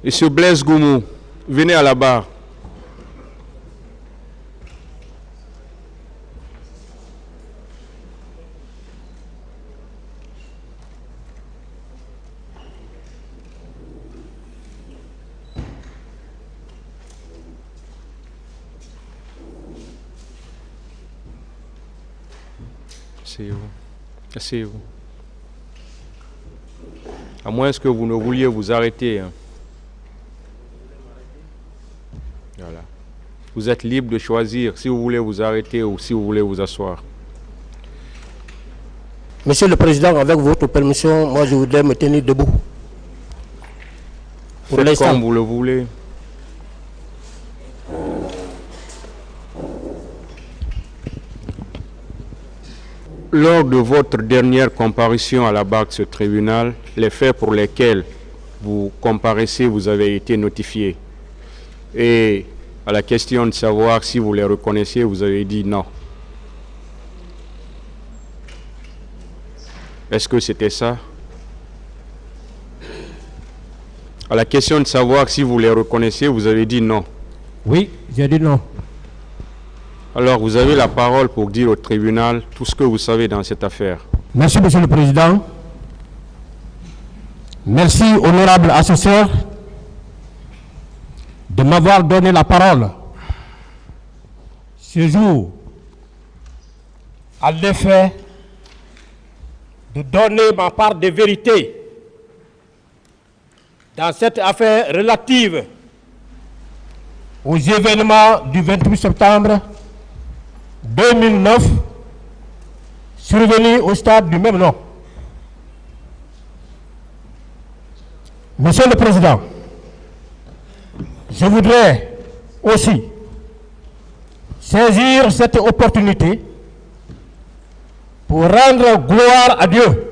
Monsieur Blaise Goumou, venez à la barre. Asseyez-vous. Asseyez-vous. À moins que vous ne vouliez vous arrêter. Hein. Voilà. Vous êtes libre de choisir si vous voulez vous arrêter ou si vous voulez vous asseoir. Monsieur le Président, avec votre permission, moi je voudrais me tenir debout. Faites comme vous le voulez. Lors de votre dernière comparution à la barre de ce tribunal, les faits pour lesquels vous comparaissez, vous avez été notifiés. Et à la question de savoir si vous les reconnaissiez, vous avez dit non. Est-ce que c'était ça? À la question de savoir si vous les reconnaissiez, vous avez dit non. Oui, j'ai dit non. Alors, vous avez la parole pour dire au tribunal tout ce que vous savez dans cette affaire. Merci, Monsieur le Président. Merci, honorable assesseur, de m'avoir donné la parole ce jour à l'effet de donner ma part de vérité dans cette affaire relative aux événements du 28 septembre 2009 survenus au stade du même nom. Monsieur le Président, je voudrais aussi saisir cette opportunité pour rendre gloire à Dieu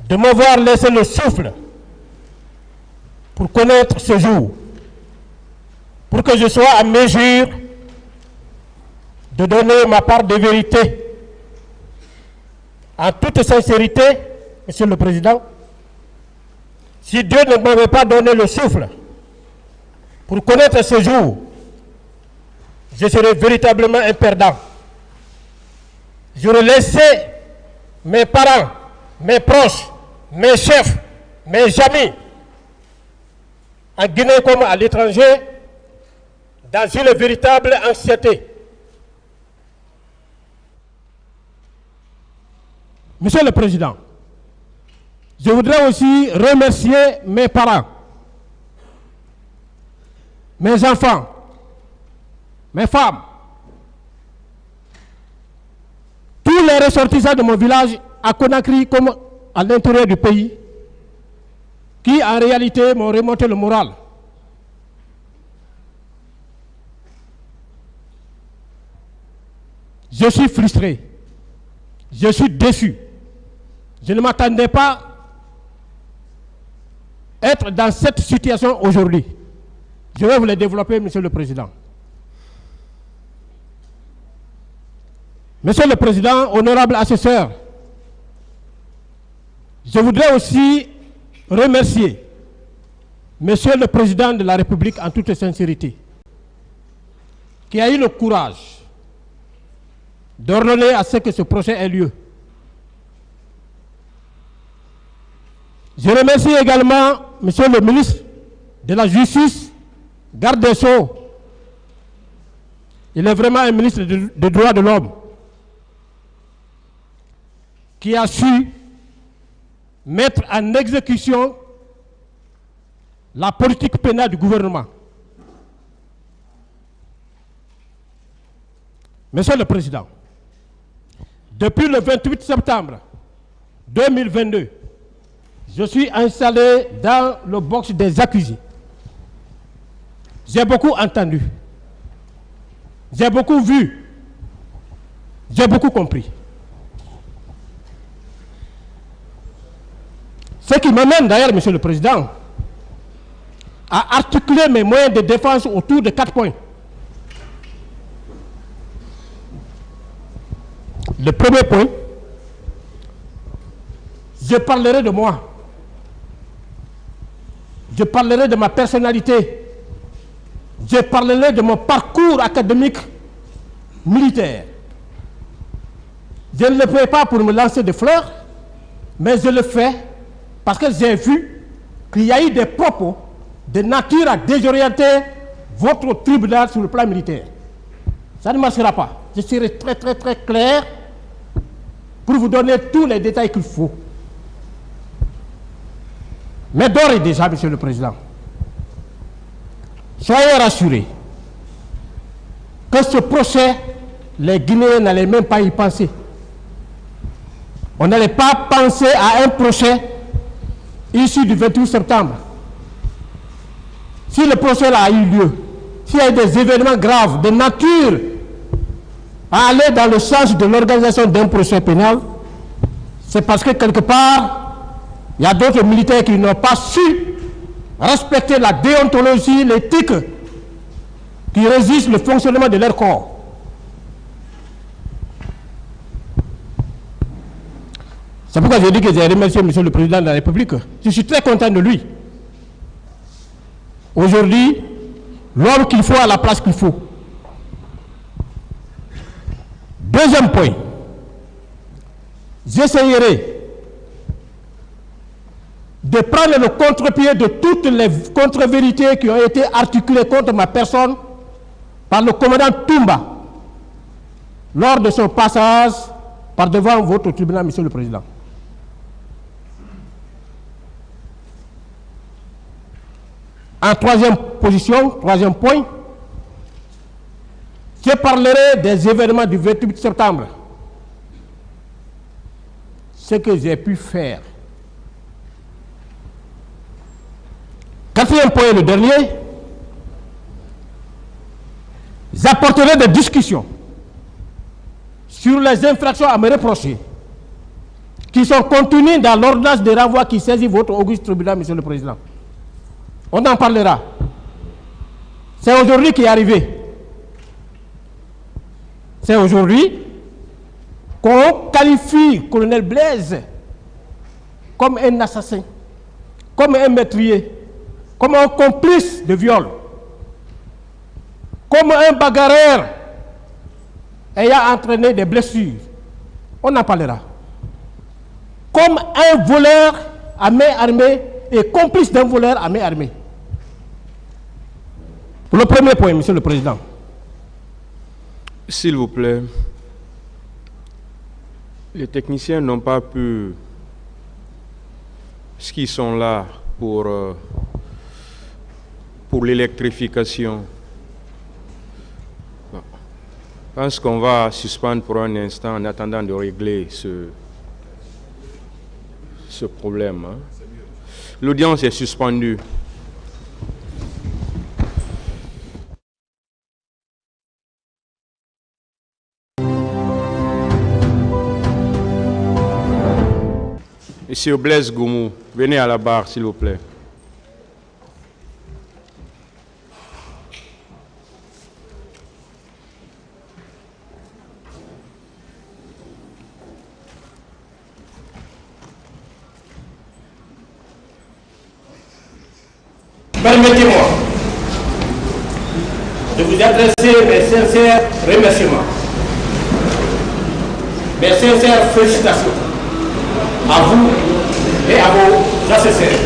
de m'avoir laissé le souffle pour connaître ce jour, pour que je sois à mesure de donner ma part de vérité. En toute sincérité, Monsieur le Président, si Dieu ne m'avait pas donné le souffle pour connaître ce jour, je serais véritablement un perdant. J'aurais laissé mes parents, mes proches, mes chefs, mes amis, en Guinée comme à l'étranger, dans une véritable anxiété. Monsieur le Président, je voudrais aussi remercier mes parents, mes enfants, mes femmes, tous les ressortissants de mon village à Conakry comme à l'intérieur du pays, qui en réalité m'ont remonté le moral. Je suis frustré, je suis déçu. Je ne m'attendais pas à être dans cette situation aujourd'hui. Je vais vous le développer, Monsieur le Président. Monsieur le Président, honorable assesseur, je voudrais aussi remercier Monsieur le Président de la République en toute sincérité, qui a eu le courage d'ordonner à ce que ce procès ait lieu. Je remercie également Monsieur le ministre de la Justice, garde des Sceaux. Il est vraiment un ministre des droits de l'homme qui a su mettre en exécution la politique pénale du gouvernement. Monsieur le Président, depuis le 28 septembre 2022, je suis installé dans le box des accusés. J'ai beaucoup entendu, j'ai beaucoup vu, j'ai beaucoup compris. Ce qui m'amène d'ailleurs, Monsieur le Président, à articuler mes moyens de défense autour de 4 points. Le premier point, je parlerai de moi. je parlerai de ma personnalité, je parlerai de mon parcours académique militaire. Je ne le fais pas pour me lancer des fleurs, mais je le fais parce que j'ai vu qu'il y a eu des propos de nature à désorienter votre tribunal sur le plan militaire. Ça ne marchera pas. Je serai très clair pour vous donner tous les détails qu'il faut. Mais d'ores et déjà, Monsieur le Président, soyez rassurés que ce procès, les Guinéens n'allaient même pas y penser. On n'allait pas penser à un procès issu du 28 septembre. Si le procès là a eu lieu, s'il y a eu des événements graves de nature à aller dans le sens de l'organisation d'un procès pénal, c'est parce que quelque part, il y a d'autres militaires qui n'ont pas su respecter la déontologie, l'éthique qui régissent le fonctionnement de leur corps. C'est pourquoi j'ai dit que j'ai remercié M. le Président de la République. Je suis très content de lui. Aujourd'hui, l'homme qu'il faut à la place qu'il faut. Deuxième point, j'essayerai de prendre le contre-pied de toutes les contre-vérités qui ont été articulées contre ma personne par le commandant Toumba lors de son passage par devant votre tribunal, Monsieur le Président. En troisième position, troisième point, je parlerai des événements du 28 septembre. Ce que j'ai pu faire. Quatrième point, le dernier, j'apporterai des discussions sur les infractions à me reprocher qui sont contenues dans l'ordonnance de renvoi qui saisit votre auguste tribunal, Monsieur le Président. On en parlera. C'est aujourd'hui qui est arrivé. C'est aujourd'hui qu'on qualifie le colonel Blaise comme un assassin, comme un meurtrier, comme un complice de viol, comme un bagarreur ayant entraîné des blessures. On en parlera. Comme un voleur à main armée et complice d'un voleur à main armée. Pour le premier point, Monsieur le Président. S'il vous plaît, les techniciens n'ont pas pu, ce qui sont là pour l'électrification. Bon. Je pense qu'on va suspendre pour un instant en attendant de régler ce problème. Hein. L'audience est suspendue. Monsieur Blaise Goumou, venez à la barre, s'il vous plaît. Permettez-moi de vous adresser mes sincères remerciements, mes sincères félicitations à vous et à vos assesseurs.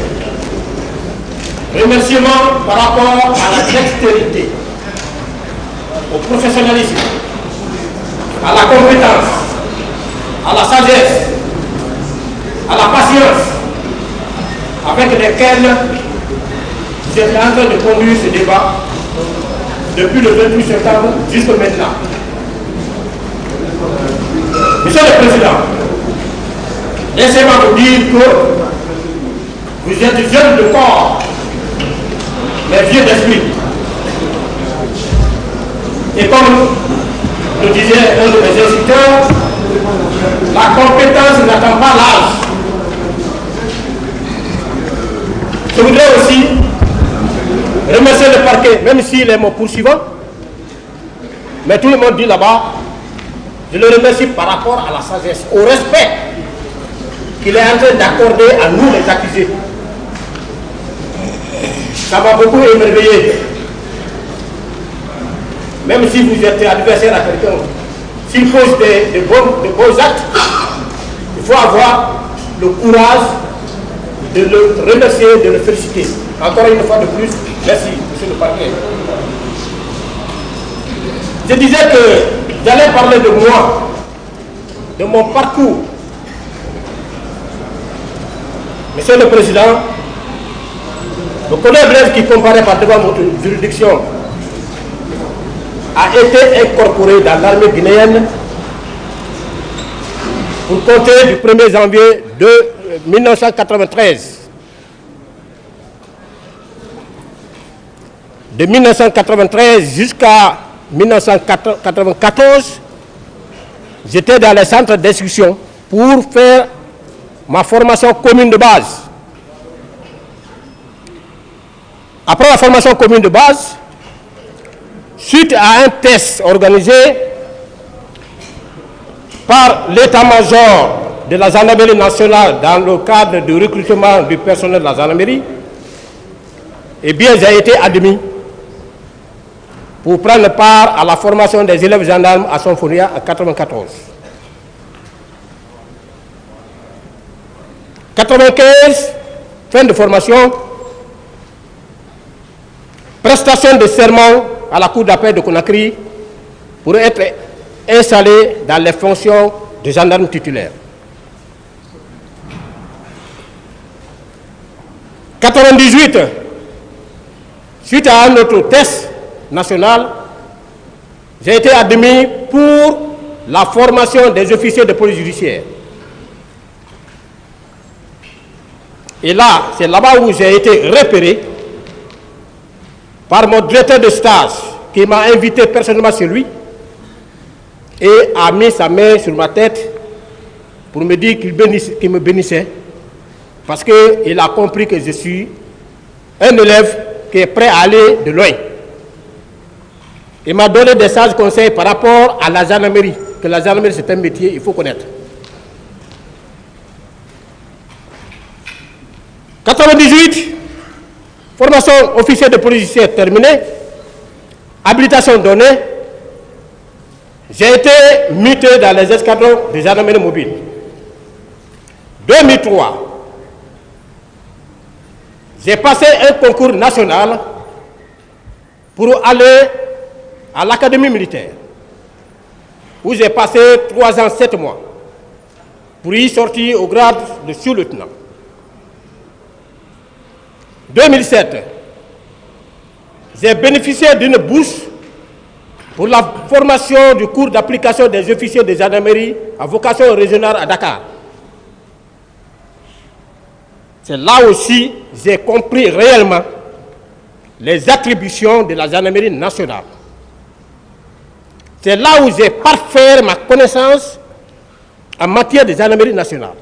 Remerciements par rapport à la dextérité, au professionnalisme, à la compétence, à la sagesse, à la patience avec lesquelles vous êtes en train de conduire ce débat depuis le 28 septembre jusqu'à maintenant. Monsieur le Président, laissez-moi vous dire que vous êtes jeune de corps, mais vieux d'esprit. Et comme le disait un de mes instructeurs, la compétence n'attend pas l'âge. Je voudrais aussi remercier le parquet, même s'il est mon poursuivant, mais tout le monde dit là-bas, je le remercie par rapport à la sagesse, au respect qu'il est en train d'accorder à nous les accusés. Ça m'a beaucoup émerveillé. Même si vous êtes adversaire à quelqu'un, s'il pose de beaux actes, il faut avoir le courage de le remercier, de le féliciter. Encore une fois de plus, merci, monsieur le parquet. Je disais que j'allais parler de moi, de mon parcours. Monsieur le Président, le colonel Blaise qui comparaît par devant votre juridiction a été incorporé dans l'armée guinéenne pour compter du 1er janvier de 1993. De 1993 jusqu'à 1994, j'étais dans les centres d'instruction pour faire ma formation commune de base. Après la formation commune de base, suite à un test organisé par l'état-major de la gendarmerie nationale dans le cadre du recrutement du personnel de la gendarmerie, eh bien, j'ai été admis pour prendre part à la formation des élèves gendarmes à Sonfonia en 1994. 1995, fin de formation, prestation de serment à la Cour d'appel de Conakry pour être installé dans les fonctions de gendarme titulaire. 1998, suite à un autre test national, j'ai été admis pour la formation des officiers de police judiciaire. Et là, c'est là-bas où j'ai été repéré par mon directeur de stage qui m'a invité personnellement chez lui et a mis sa main sur ma tête pour me dire qu'il me bénissait parce qu'il a compris que je suis un élève qui est prêt à aller de loin. Il m'a donné des sages conseils par rapport à la gendarmerie, que la gendarmerie c'est un métier, il faut connaître. 1998, formation officier de police judiciaire terminée, habilitation donnée, j'ai été muté dans les escadrons de gendarmerie mobile. 2003, j'ai passé un concours national pour aller à l'académie militaire, où j'ai passé 3 ans, 7 mois, pour y sortir au grade de sous-lieutenant. 2007, j'ai bénéficié d'une bourse pour la formation du cours d'application des officiers de gendarmerie à vocation régionale à Dakar. C'est là aussi que j'ai compris réellement les attributions de la gendarmerie nationale. C'est là où j'ai parfait ma connaissance en matière de gendarmerie nationale.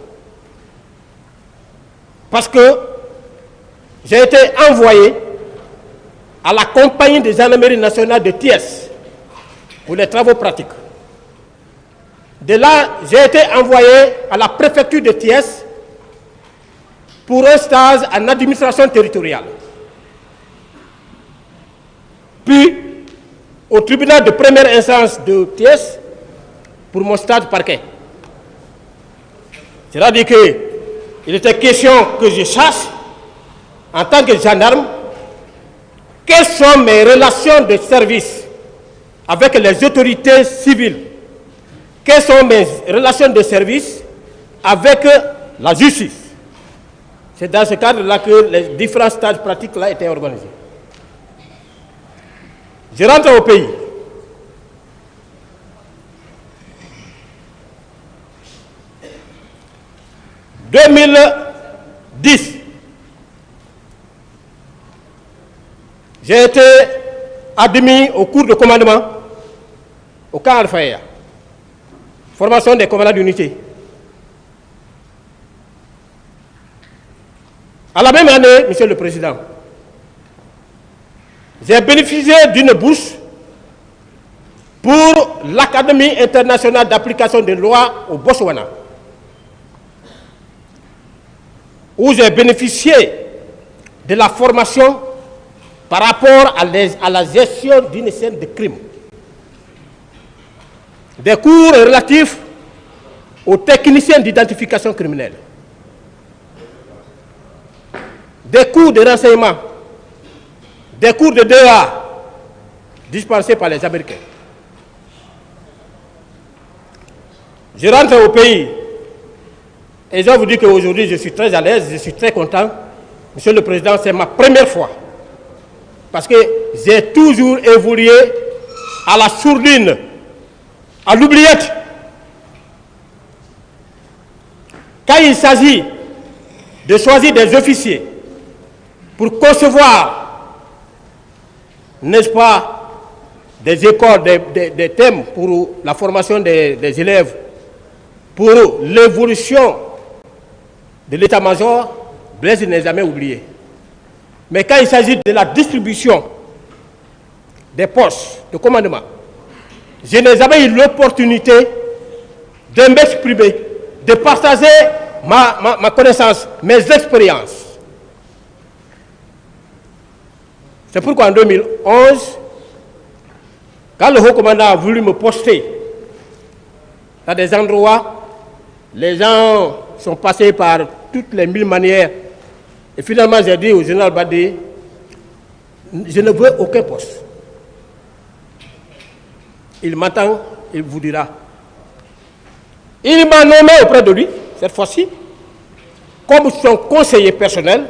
Parce que j'ai été envoyé à la compagnie de gendarmerie nationale de Thiès pour les travaux pratiques. De là, j'ai été envoyé à la préfecture de Thiès pour un stage en administration territoriale. Puis, au tribunal de première instance de Thiès pour mon stage parquet. C'est-à-dire qu'il était question que je sache, en tant que gendarme, quelles sont mes relations de service avec les autorités civiles? Quelles sont mes relations de service avec la justice? C'est dans ce cadre-là que les différents stages pratiques là étaient organisés. Je rentre au pays. En 2010, j'ai été admis au cours de commandement au camp Al-Faya, formation des commandants d'unité. À la même année, Monsieur le Président, j'ai bénéficié d'une bourse pour l'Académie internationale d'application des lois au Botswana, où j'ai bénéficié de la formation par rapport à la gestion d'une scène de crime. Des cours relatifs aux techniciens d'identification criminelle. Des cours de renseignement. Des cours de DEA dispensés par les Américains. Je rentre au pays et je vous dis qu'aujourd'hui je suis très à l'aise, je suis très content. Monsieur le Président, c'est ma première fois. Parce que j'ai toujours évolué à la sourdine, à l'oubliette. Quand il s'agit de choisir des officiers pour concevoir, n'est-ce pas, des écoles, des thèmes pour la formation des élèves, pour l'évolution de l'état-major, Blaise n'est jamais oublié. Mais quand il s'agit de la distribution des postes de commandement, je n'ai jamais eu l'opportunité de m'exprimer, de partager ma connaissance, mes expériences. C'est pourquoi en 2011, quand le haut commandant a voulu me poster dans des endroits, les gens sont passés par toutes les 1000 manières. Et finalement, j'ai dit au général Badé, je ne veux aucun poste. Il m'entend, il vous dira. Il m'a nommé auprès de lui, cette fois-ci, comme son conseiller personnel,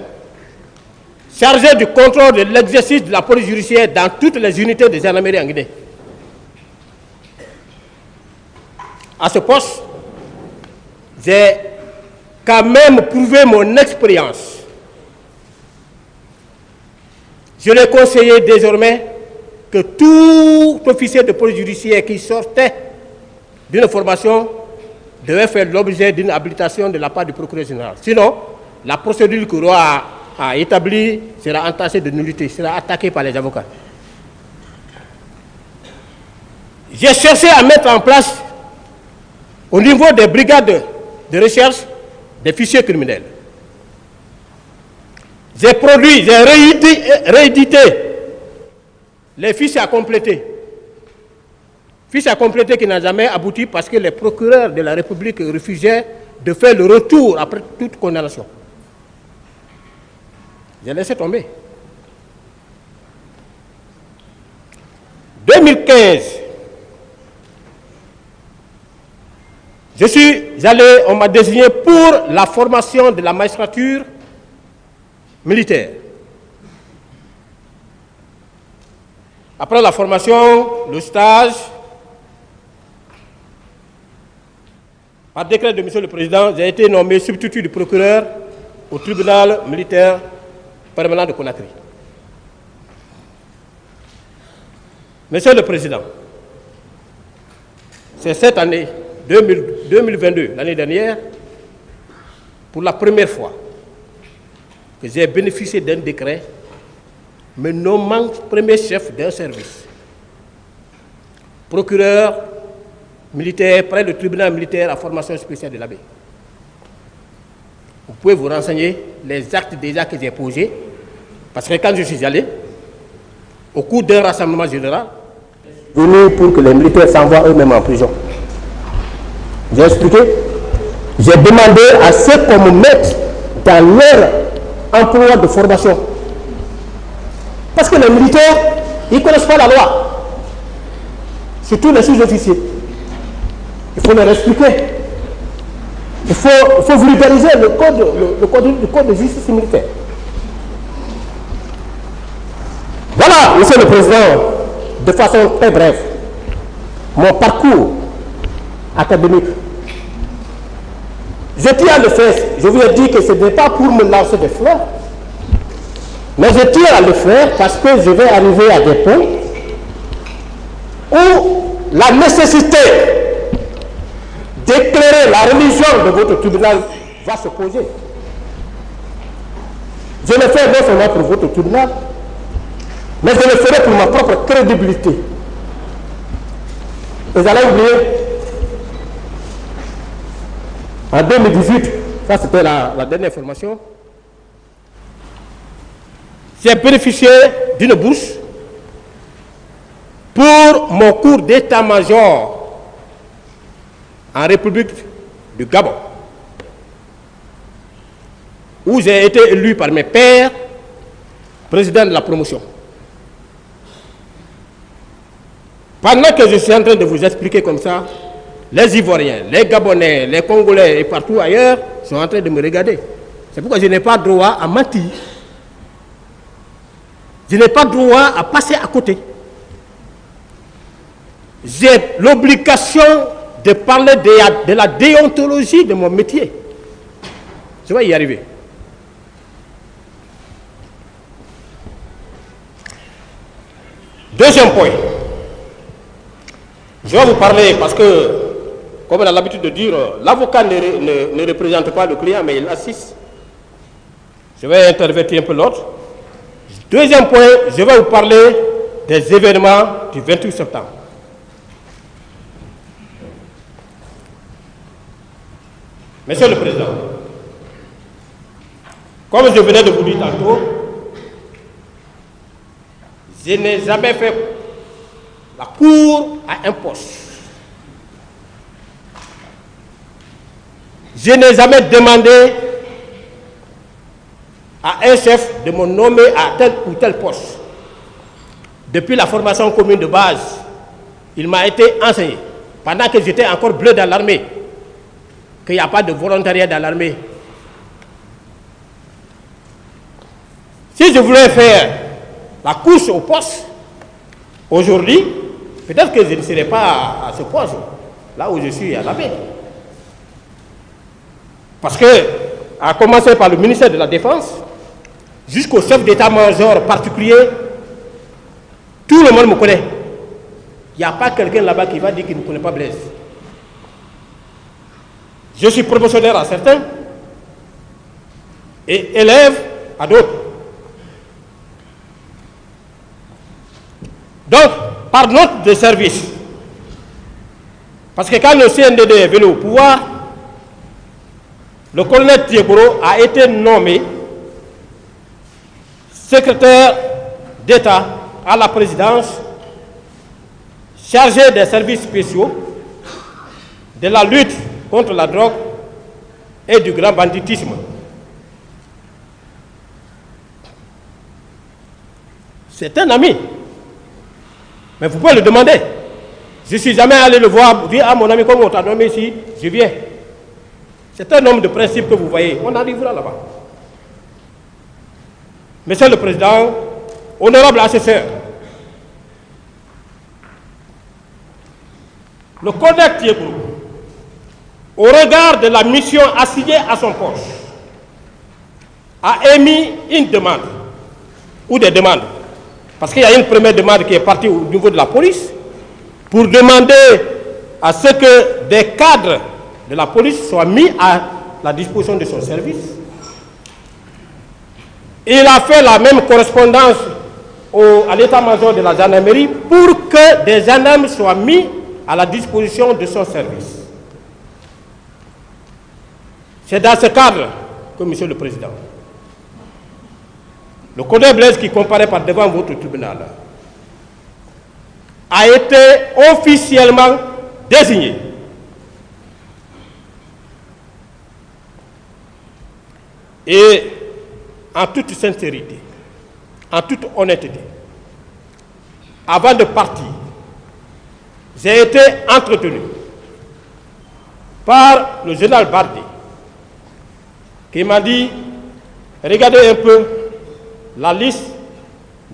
chargé du contrôle de l'exercice de la police judiciaire dans toutes les unités des gendarmeries en Guinée. À ce poste, j'ai quand même prouvé mon expérience. Je l'ai conseillé désormais que tout officier de police judiciaire qui sortait d'une formation devait faire l'objet d'une habilitation de la part du procureur général. Sinon, la procédure que le roi a établie sera entachée de nullité, sera attaquée par les avocats. J'ai cherché à mettre en place, au niveau des brigades de recherche, des fichiers criminels. J'ai produit, j'ai réédité les fichiers à compléter. Fichiers à compléter qui n'ont jamais abouti parce que les procureurs de la République refusaient de faire le retour après toute condamnation. J'ai laissé tomber. 2015, je suis allé, on m'a désigné pour la formation de la magistrature militaire. Après la formation, le stage, par décret de Monsieur le Président, j'ai été nommé substitut du procureur au tribunal militaire permanent de Conakry. Monsieur le Président, c'est cette année, 2022, l'année dernière, pour la première fois, que j'ai bénéficié d'un décret me nommant premier chef d'un service. Procureur militaire près du tribunal militaire à formation spéciale de l'Abbé. Vous pouvez vous renseigner les actes déjà que j'ai posés, parce que quand je suis allé, au cours d'un rassemblement général, venu pour que les militaires s'envoient eux-mêmes en prison. J'ai expliqué, j'ai demandé à ce qu'on me mette dans leur emploi de formation. Parce que les militaires, ils ne connaissent pas la loi. Surtout les sous-officiers. Il faut leur expliquer. Il faut vulgariser le code de justice militaire. Voilà, Monsieur le Président, de façon très brève, mon parcours académique. Je tiens à le faire. Je vous ai dit que ce n'est pas pour me lancer des fleurs, mais je tiens à le faire parce que je vais arriver à des points où la nécessité d'éclairer la religion de votre tribunal va se poser. Je le fais non seulement pour votre tribunal, mais je le ferai pour ma propre crédibilité. Vous allez oublier, en 2018, ça c'était la dernière formation, j'ai bénéficié d'une bourse pour mon cours d'état-major en République du Gabon, où j'ai été élu par mes pairs président de la promotion. Pendant que je suis en train de vous expliquer comme ça, les Ivoiriens, les Gabonais, les Congolais et partout ailleurs sont en train de me regarder. C'est pourquoi je n'ai pas droit à mentir. Je n'ai pas droit à passer à côté. J'ai l'obligation de parler de la déontologie de mon métier. Je vais y arriver. Deuxième point. Je vais vous parler parce que, comme on a l'habitude de dire, l'avocat ne représente pas le client, mais il assiste. Je vais intervertir un peu l'autre. Deuxième point, je vais vous parler des événements du 28 septembre. Monsieur le Président, comme je venais de vous dire tantôt, je n'ai jamais fait la cour à un poste. Je n'ai jamais demandé à un chef de me nommer à tel ou tel poste. Depuis la formation commune de base, il m'a été enseigné, pendant que j'étais encore bleu dans l'armée, qu'il n'y a pas de volontariat dans l'armée. Si je voulais faire la course au poste, aujourd'hui, peut-être que je ne serais pas à ce poste, là où je suis à l'armée. Parce que, à commencer par le ministère de la Défense, jusqu'au chef d'état-major particulier, tout le monde me connaît. Il n'y a pas quelqu'un là-bas qui va dire qu'il ne connaît pas Blaise. Je suis promotionnaire à certains et élève à d'autres. Donc, par note de service, parce que quand le CNDD est venu au pouvoir, le colonel Thieboro a été nommé secrétaire d'État à la présidence, chargé des services spéciaux, de la lutte contre la drogue et du grand banditisme. C'est un ami. Mais vous pouvez le demander. Je ne suis jamais allé le voir, dire à mon ami, comme on t'a nommé ici, je viens. C'est un homme de principe que vous voyez. On arrivera là-bas. Monsieur le Président, honorable assesseur, le colonel Thieboro, au regard de la mission assignée à son poste, a émis une demande, ou des demandes, parce qu'il y a une première demande qui est partie au niveau de la police, pour demander à ce que des cadres de la police soient mis à la disposition de son service. Il a fait la même correspondance à l'état-major de la gendarmerie pour que des gendarmes soient mis à la disposition de son service. C'est dans ce cadre que, Monsieur le Président, le colonel Blaise qui comparaît par devant votre tribunal a été officiellement désigné et en toute sincérité, en toute honnêteté, avant de partir, j'ai été entretenu par le général Bardé qui m'a dit, regardez un peu la liste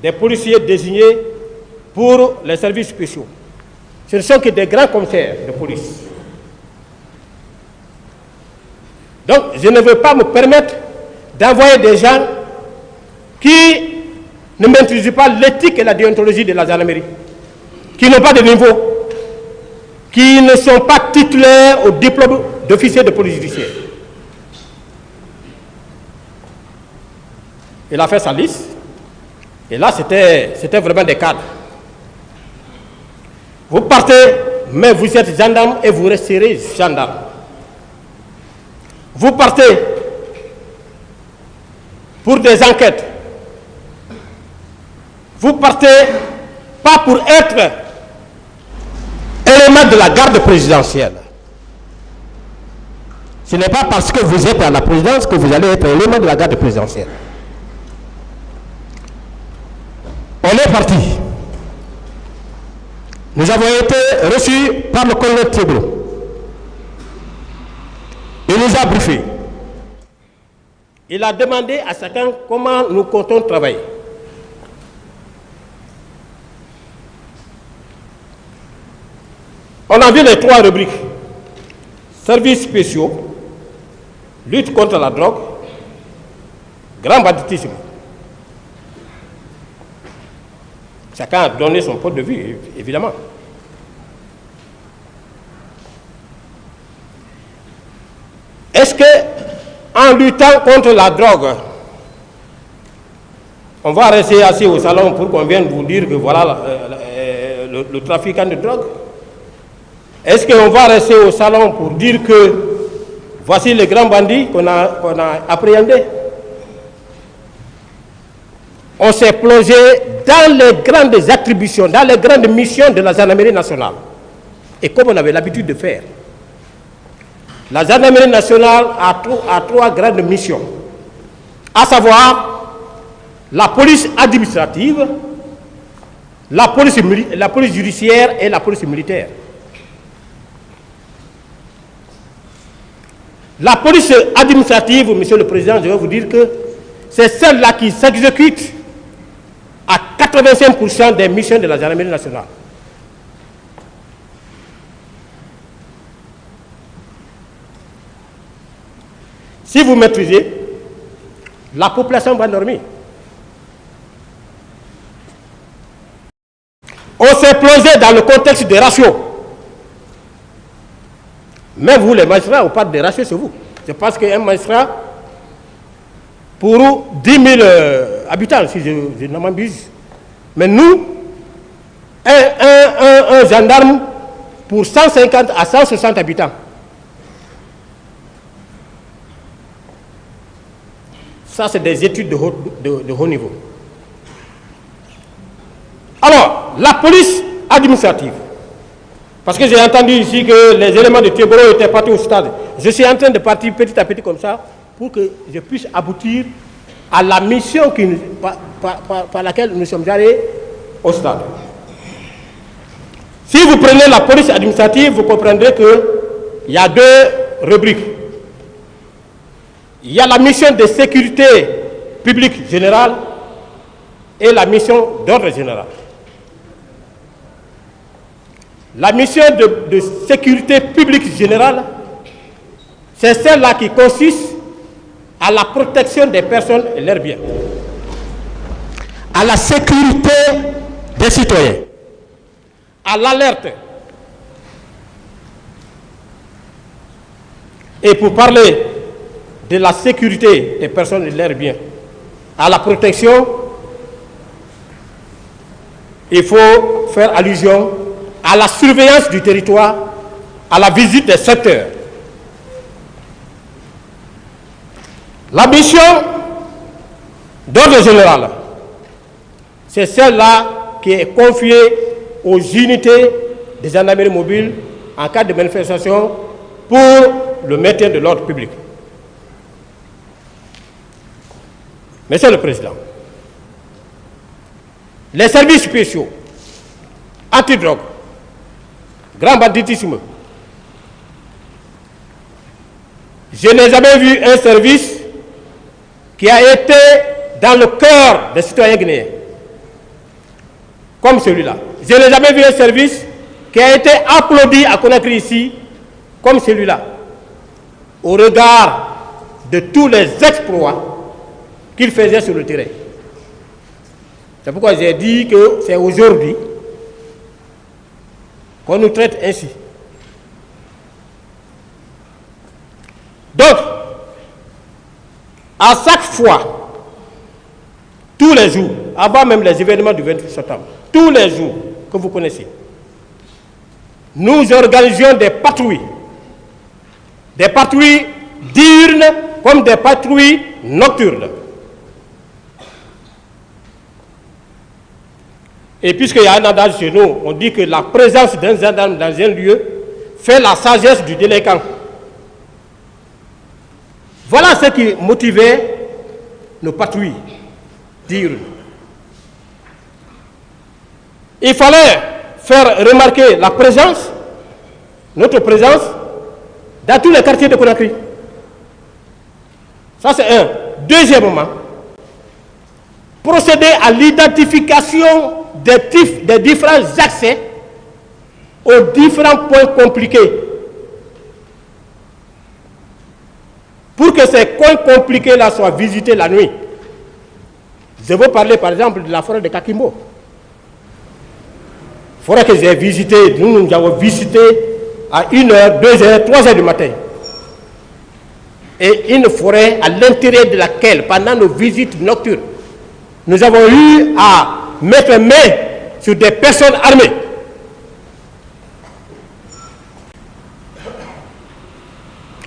des policiers désignés pour les services spéciaux. Ce ne sont que des grands commissaires de police. Donc, je ne veux pas me permettre d'envoyer des gens qui ne maîtrisent pas l'éthique et la déontologie de la gendarmerie, qui n'ont pas de niveau, qui ne sont pas titulaires au diplôme d'officier de police judiciaire. Il a fait sa liste, et là, c'était vraiment des cadres. Vous partez, mais vous êtes gendarme et vous resterez gendarme. Vous partez pour des enquêtes vous partez pas pour être élément de la garde présidentielle. Ce n'est pas parce que vous êtes à la présidence que vous allez être élément de la garde présidentielle. On est parti. Nous avons été reçus par le colonel Thibault. Il nous a briefé. Il a demandé à chacun comment nous comptons travailler. On a vu les 3 rubriques. Services spéciaux, lutte contre la drogue, grand banditisme. Chacun a donné son point de vue, évidemment. Est-ce que, en luttant contre la drogue, on va rester assis au salon pour qu'on vienne vous dire que voilà le trafiquant de drogue? Est-ce qu'on va rester au salon pour dire que voici les grands bandits qu'on a appréhendés? On s'est plongé dans les grandes attributions, dans les grandes missions de la gendarmerie nationale. Et comme on avait l'habitude de faire, la gendarmerie nationale a 3 grandes missions, à savoir la police administrative, la police judiciaire et la police militaire. La police administrative, Monsieur le Président, je vais vous dire que c'est celle-là qui s'exécute à 85% des missions de la gendarmerie nationale. Si vous maîtrisez, la population va dormir. On s'est plongé dans le contexte des ratios. Même vous, les magistrats, on parle des ratios sur vous. Je pense qu'un magistrat, pour 10 000 habitants, si je ne m'abuse. Mais nous, un gendarme pour 150 à 160 habitants. Ça, c'est des études de haut niveau. Alors, la police administrative. Parce que j'ai entendu ici que les éléments de Thibault étaient partis au stade. Je suis en train de partir petit à petit comme ça pour que je puisse aboutir à la mission par laquelle nous sommes allés au stade. Si vous prenez la police administrative, vous comprendrez qu'il y a 2 rubriques. Il y a la mission de sécurité publique générale et la mission d'ordre général. La mission de sécurité publique générale, c'est celle-là qui consiste à la protection des personnes et leurs biens, à la sécurité des citoyens, à l'alerte. Et pour parler de la sécurité des personnes et leurs biens, à la protection, il faut faire allusion à la surveillance du territoire, à la visite des secteurs. La mission d'ordre général, c'est celle-là qui est confiée aux unités des gendarmeries mobiles en cas de manifestation pour le maintien de l'ordre public. Monsieur le Président, les services spéciaux, antidrogue, grand banditisme, je n'ai jamais vu un service qui a été dans le cœur des citoyens guinéens, comme celui-là. Je n'ai jamais vu un service qui a été applaudi à Conakry ici, comme celui-là, au regard de tous les exploits qu'il faisait sur le terrain. C'est pourquoi j'ai dit que c'est aujourd'hui qu'on nous traite ainsi. Donc, à chaque fois, tous les jours, avant même les événements du 28 septembre, tous les jours que vous connaissez, nous organisions des patrouilles diurnes comme des patrouilles nocturnes. Et puisqu'il y a un adage chez nous, on dit que la présence d'un gendarme dans un lieu fait la sagesse du délinquant. Voilà ce qui motivait nos patrouilles. Dire. Il fallait faire remarquer la présence, notre présence, dans tous les quartiers de Conakry. Ça, c'est un. Deuxièmement, procéder à l'identification des différents accès aux différents points compliqués. Pour que ces coins compliqués-là soient visités la nuit. Je veux parler par exemple de la forêt de Kakimbo. Forêt que j'ai visitée, nous avons visité à 1h, 2h, 3h du matin. Et une forêt à l'intérieur de laquelle, pendant nos visites nocturnes, nous avons eu à mettre main sur des personnes armées.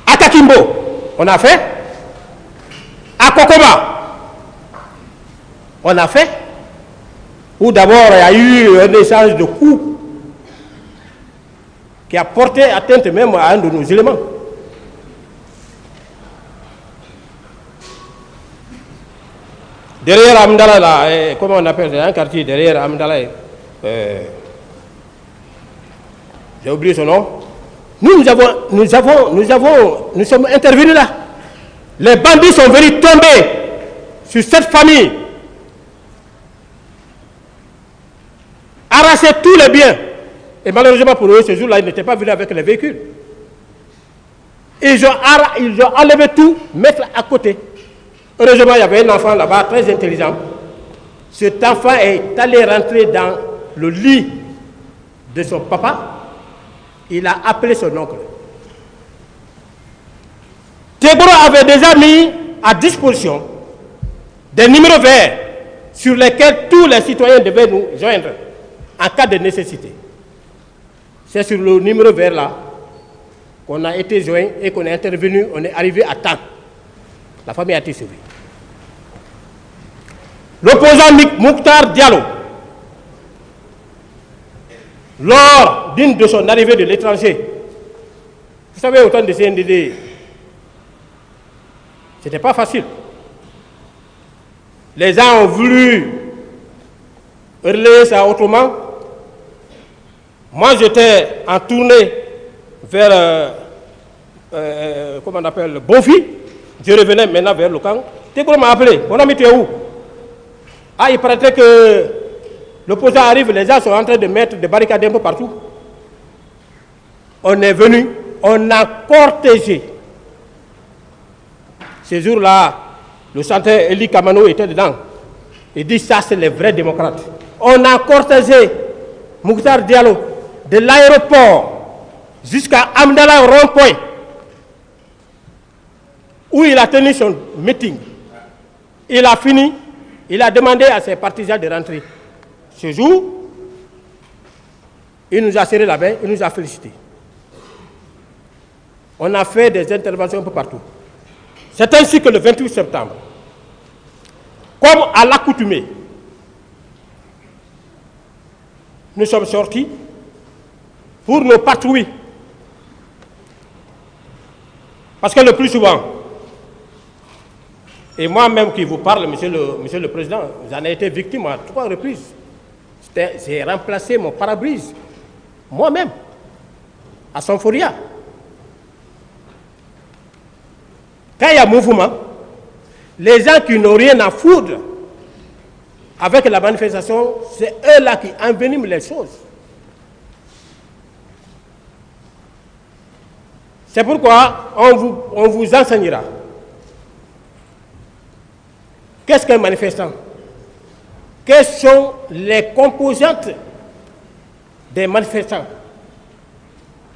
À Kakimbo, on a fait. À Kokoba, on a fait. Où d'abord il y a eu un échange de coups qui a porté atteinte même à un de nos éléments. Derrière Amdala, là, comment on appelle un quartier derrière Amdala, j'ai oublié son nom. Nous sommes intervenus là. Les bandits sont venus tomber sur cette famille, arracher tous les biens. Et malheureusement pour eux, ce jour-là, ils n'étaient pas venus avec les véhicules. Ils ont enlevé tout, mettre à côté. Heureusement, il y avait un enfant là-bas, très intelligent. Cet enfant est allé rentrer dans le lit de son papa. Il a appelé son oncle. Teboro avait déjà mis à disposition des numéros verts sur lesquels tous les citoyens devaient nous joindre en cas de nécessité. C'est sur le numéro vert là qu'on a été joint et qu'on est intervenu, on est arrivé à temps. La famille a été sauvée. L'opposant Mouktar Diallo, lors d'une de son arrivée de l'étranger, vous savez, au temps de CNDD, ce n'était pas facile. Les gens ont voulu relayer ça autrement. Moi, j'étais en tournée vers, comment on appelle, Bonfi. Je revenais maintenant vers le camp. Tégoro m'a appelé. Mon ami, tu es où? Ah, il paraît que l'opposant arrive, les gens sont en train de mettre des barricades un peu partout. On est venu, on a cortégé. Ce jour-là, le chanteur Eli Kamano était dedans. Il dit ça, c'est les vrais démocrates. On a cortégé Mouktar Diallo de l'aéroport jusqu'à Amdala rond-point, où il a tenu son meeting. Il a fini, il a demandé à ses partisans de rentrer. Ce jour, il nous a serré la main, il nous a félicités. On a fait des interventions un peu partout. C'est ainsi que le 28 septembre, comme à l'accoutumée, nous sommes sortis pour nos patrouilles. Parce que le plus souvent, et moi-même qui vous parle, monsieur le Président, j'en ai été victime à 3 reprises. J'ai remplacé mon pare-brise, moi-même, à Sanforia. Quand il y a mouvement, les gens qui n'ont rien à foutre avec la manifestation, c'est eux-là qui enveniment les choses. C'est pourquoi on vous enseignera. Qu'est-ce qu'un manifestant? Quelles sont les composantes des manifestants?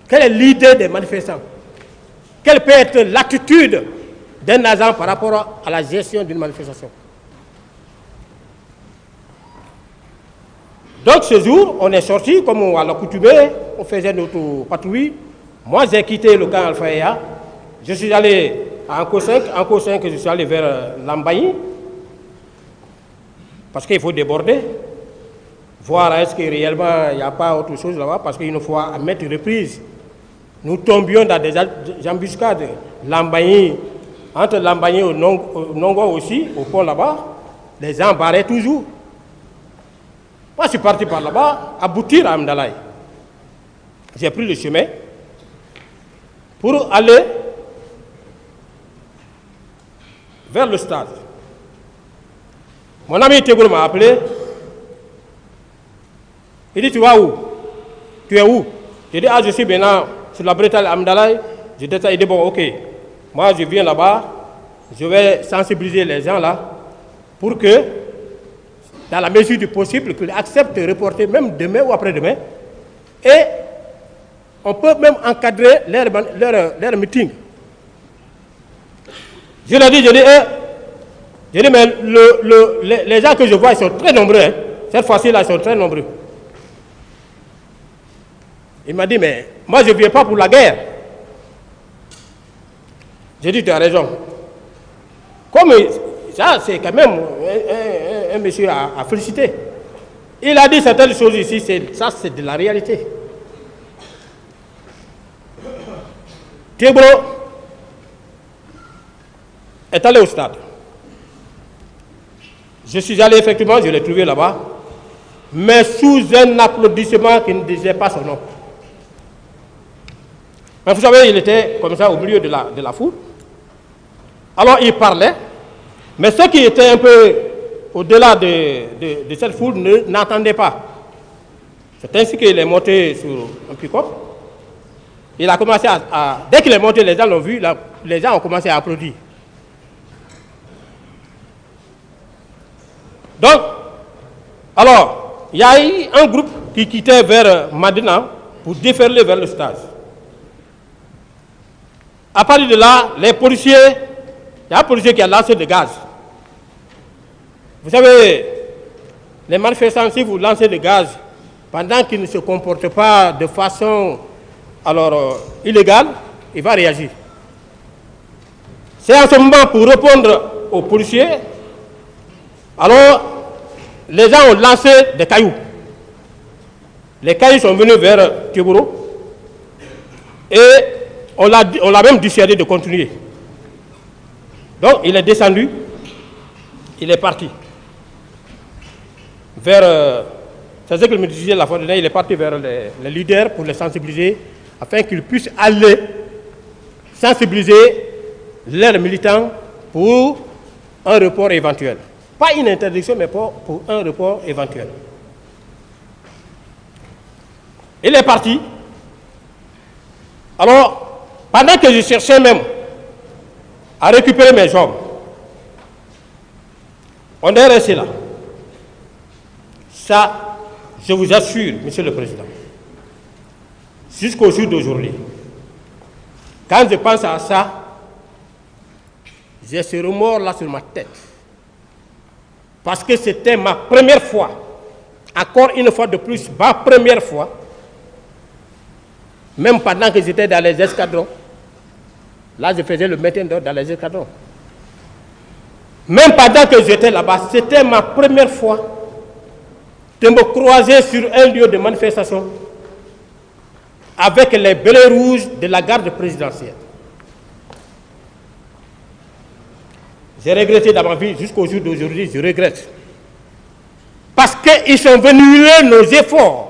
Quelle est l'idée des manifestants? Quelle peut être l'attitude d'un agent par rapport à la gestion d'une manifestation? Donc ce jour, on est sorti, comme à l'accoutumée, on faisait notre patrouille. Moi, j'ai quitté le camp Alpha. Je suis allé à Anko 5. Anko 5, je suis allé vers Lambaye, parce qu'il faut déborder voir est-ce que réellement il n'y a pas autre chose là-bas, parce qu'une fois, à maintes reprises, nous tombions dans des embuscades. Lambagne, entre Lambagne et Nongo aussi, au pont là-bas, les gens barraient toujours. Moi, je suis parti par là-bas, aboutir à Amdalaï. J'ai pris le chemin pour aller vers le stade. Mon ami Tegoul m'a appelé. Il dit, tu vas où? Tu es où? J'ai dit, ah, je suis maintenant sur la Bretagne Amdalaï. Il dit, bon, ok. Moi, je viens là-bas. Je vais sensibiliser les gens là pour que, dans la mesure du possible, qu'ils acceptent de reporter même demain ou après-demain. Et on peut même encadrer leur meeting. Je leur dis, mais les gens que je vois, ils sont très nombreux. Hein. Cette fois-ci, là, ils sont très nombreux. Il m'a dit, mais moi, je ne viens pas pour la guerre. J'ai dit, tu as raison. Comme ça, c'est quand même un monsieur à féliciter. Il a dit certaines choses ici, ça, c'est de la réalité. Tébro est allé au stade. Je suis allé effectivement, je l'ai trouvé là-bas, mais sous un applaudissement qui ne disait pas son nom. Mais vous savez, il était comme ça au milieu de la foule. Alors il parlait, mais ceux qui étaient un peu au-delà de cette foule n'entendaient pas. C'est ainsi qu'il est monté sur un pick-up. Il a commencé dès qu'il est monté, les gens l'ont vu, les gens ont commencé à applaudir. Donc, alors, il y a eu un groupe qui quittait vers Madina pour déferler vers le stade. À partir de là, les policiers, il y a un policier qui a lancé des gaz. Vous savez, les manifestants, si vous lancez des gaz, pendant qu'ils ne se comportent pas de façon illégale, il va réagir. C'est en ce moment pour répondre aux policiers, alors les gens ont lancé des cailloux. Les cailloux sont venus vers Tiburo et on l'a même dissuadé de continuer. Donc il est descendu, il est parti vers, c'est ce que me disait la fois dernière, il est parti vers les leaders pour les sensibiliser afin qu'ils puissent aller sensibiliser leurs militants pour un report éventuel. Pas une interdiction, mais pour un report éventuel. Il est parti. Alors, pendant que je cherchais même à récupérer mes hommes, on est resté là. Ça, je vous assure, Monsieur le Président, jusqu'au jour d'aujourd'hui, quand je pense à ça, j'ai ce remords là sur ma tête. Parce que c'était ma première fois, encore une fois de plus, ma première fois, même pendant que j'étais dans les escadrons. Là, je faisais le maintien d'ordre dans les escadrons. Même pendant que j'étais là-bas, c'était ma première fois de me croiser sur un lieu de manifestation avec les bérets rouges de la garde présidentielle. J'ai regretté dans ma vie, jusqu'au jour d'aujourd'hui, je regrette. Parce qu'ils sont venus huer nos efforts.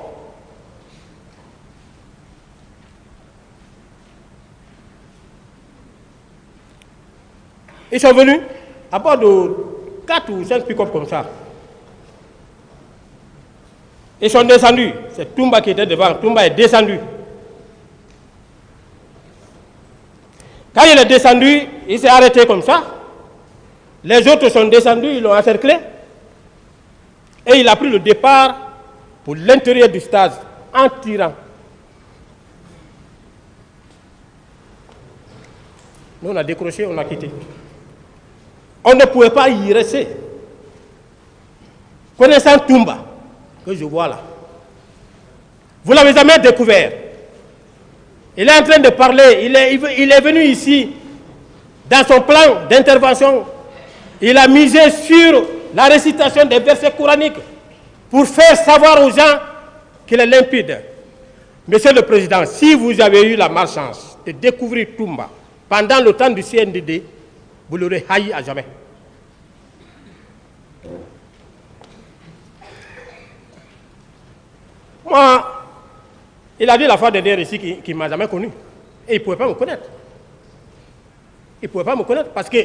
Ils sont venus à bord de 4 ou 5 pick-up comme ça. Ils sont descendus. C'est Toumba qui était devant. Toumba est descendu. Quand il est descendu, il s'est arrêté comme ça. Les autres sont descendus, ils l'ont encerclé. Et il a pris le départ pour l'intérieur du stade en tirant. Nous, on a décroché, on a quitté. On ne pouvait pas y rester. Connaissant Toumba, que je vois là, vous l'avez jamais découvert. Il est en train de parler, il est venu ici, dans son plan d'intervention, il a misé sur la récitation des versets coraniques pour faire savoir aux gens qu'il est limpide. Monsieur le Président, si vous avez eu la malchance de découvrir Toumba pendant le temps du CNDD, vous l'aurez haï à jamais. Moi, il a dit la fois dernière ici qu'il ne m'a jamais connu. Et il ne pouvait pas me connaître. Il ne pouvait pas me connaître parce que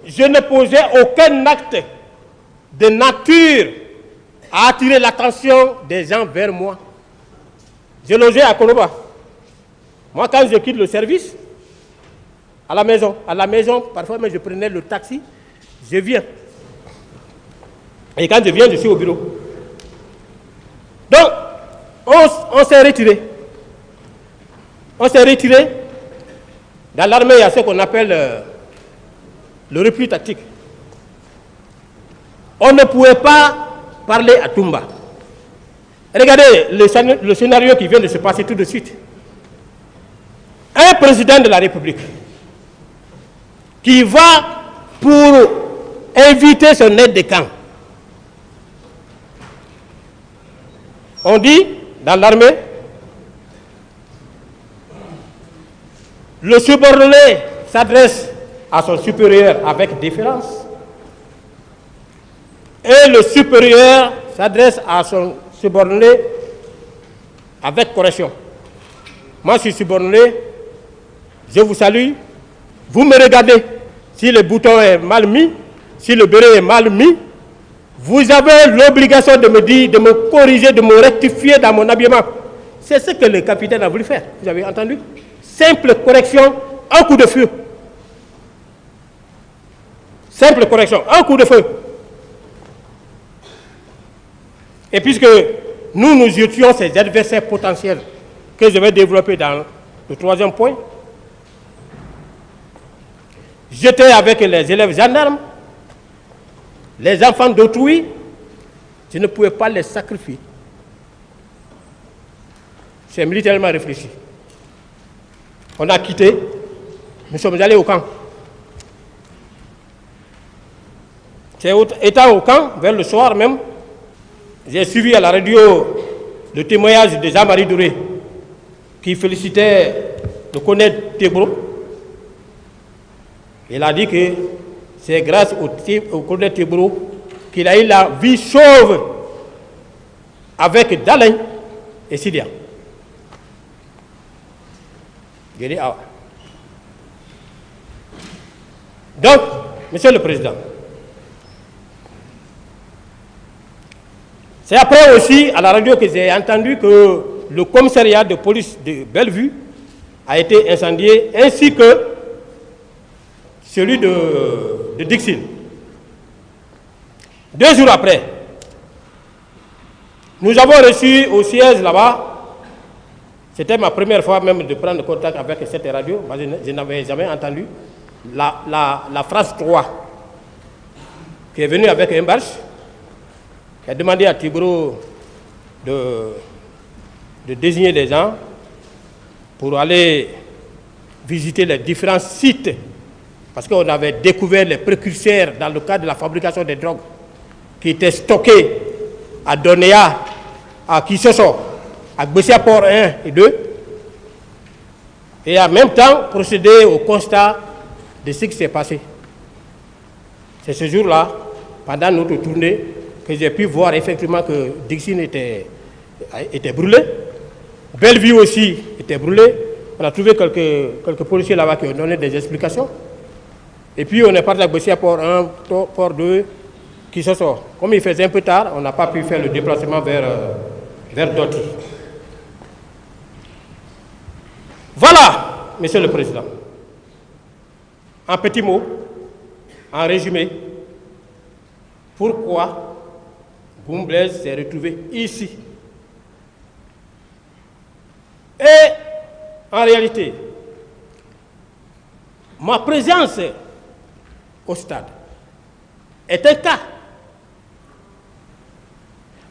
je ne posais aucun acte de nature à attirer l'attention des gens vers moi. Je logeais à Koloba. Moi, quand je quitte le service, à la maison, parfois même je prenais le taxi, je viens. Et quand je viens, je suis au bureau. Donc, on s'est retiré. On s'est retiré. Dans l'armée, il y a ce qu'on appelle le repli tactique. On ne pouvait pas parler à Toumba. Regardez le scénario qui vient de se passer tout de suite. Un président de la République qui va pour inviter son aide de camp. On dit dans l'armée, le subordonné s'adresse à son supérieur avec déférence et le supérieur s'adresse à son subordonné avec correction. Moi, je suis subordonné, je vous salue, vous me regardez. Si le bouton est mal mis, si le béret est mal mis, vous avez l'obligation de me dire, de me corriger, de me rectifier dans mon habillement. C'est ce que le capitaine a voulu faire, vous avez entendu? Simple correction, un coup de feu. Simple correction, un coup de feu. Et puisque nous étions ces adversaires potentiels que je vais développer dans le troisième point, j'étais avec les élèves gendarmes, les enfants d'autrui, je ne pouvais pas les sacrifier. J'ai militairement réfléchi. On a quitté, nous sommes allés au camp. Étant au camp, vers le soir même, j'ai suivi à la radio le témoignage de Jean-Marie Douré qui félicitait le colonel Tebro. Il a dit que c'est grâce au colonel Tebro qu'il a eu la vie chauve avec Dalain et Sidia. J'ai dit, ah. Donc, Monsieur le Président, c'est après aussi à la radio que j'ai entendu que le commissariat de police de Bellevue a été incendié, ainsi que celui de Dixine. 2 jours après, nous avons reçu au siège là-bas, c'était ma première fois même de prendre contact avec cette radio, parce que je n'avais jamais entendu, la France 3, qui est venue avec un barge, qui a demandé à Tibro de désigner des gens pour aller visiter les différents sites, parce qu'on avait découvert les précurseurs dans le cadre de la fabrication des drogues qui étaient stockés à Donéa, à Kissoso, à Gbessiaport 1 et 2, et en même temps procéder au constat de ce qui s'est passé. C'est ce jour-là, pendant notre tournée, que j'ai pu voir effectivement que Dixine était brûlé. Bellevue aussi était brûlé. On a trouvé quelques policiers là-bas qui ont donné des explications. Et puis on est parti à Bessia port 1, port 2, qui se sort. Comme il faisait un peu tard, on n'a pas pu faire le déplacement vers Doty. Voilà, Monsieur le Président. En petits mots, en résumé, pourquoi Boum Blaise s'est retrouvé ici. Et en réalité, ma présence au stade est un cas.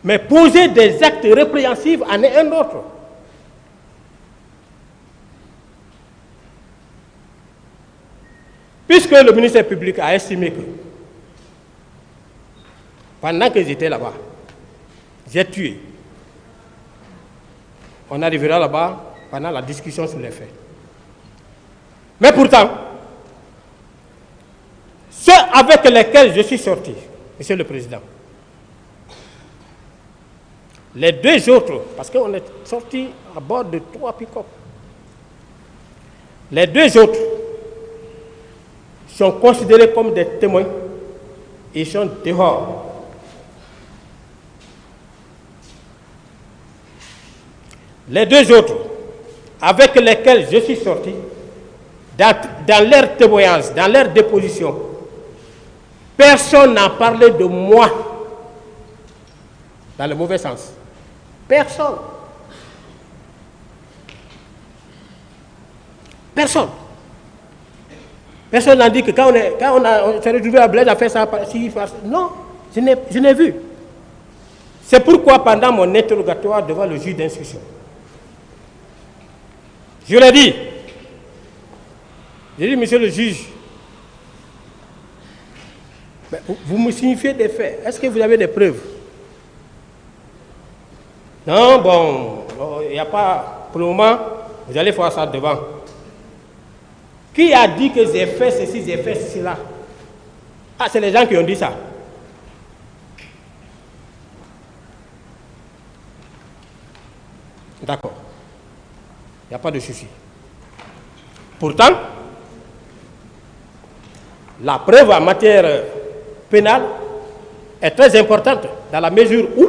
Mais poser des actes répréhensibles en est un autre. Puisque le ministère public a estimé que, pendant que j'étais là-bas, j'ai tué. On arrivera là-bas pendant la discussion sur les faits. Mais pourtant, ceux avec lesquels je suis sorti, Monsieur le Président, les deux autres, parce qu'on est sorti à bord de 3 pick-up, les deux autres sont considérés comme des témoins et sont dehors. Les deux autres avec lesquels je suis sorti, dans leur témoignage, dans leur déposition, personne n'a parlé de moi dans le mauvais sens. Personne. Personne. Personne n'a dit que quand on s'est retrouvé à Blaise à faire ça, non, je n'ai vu. C'est pourquoi pendant mon interrogatoire devant le juge d'instruction, je l'ai dit, j'ai dit, monsieur le juge, vous me signifiez des faits, est-ce que vous avez des preuves? Non, bon, il n'y a pas, pour le moment, vous allez faire ça devant. Qui a dit que j'ai fait ceci, j'ai fait cela? Ah, c'est les gens qui ont dit ça. D'accord. Il n'y a pas de souci. Pourtant, la preuve en matière pénale est très importante dans la mesure où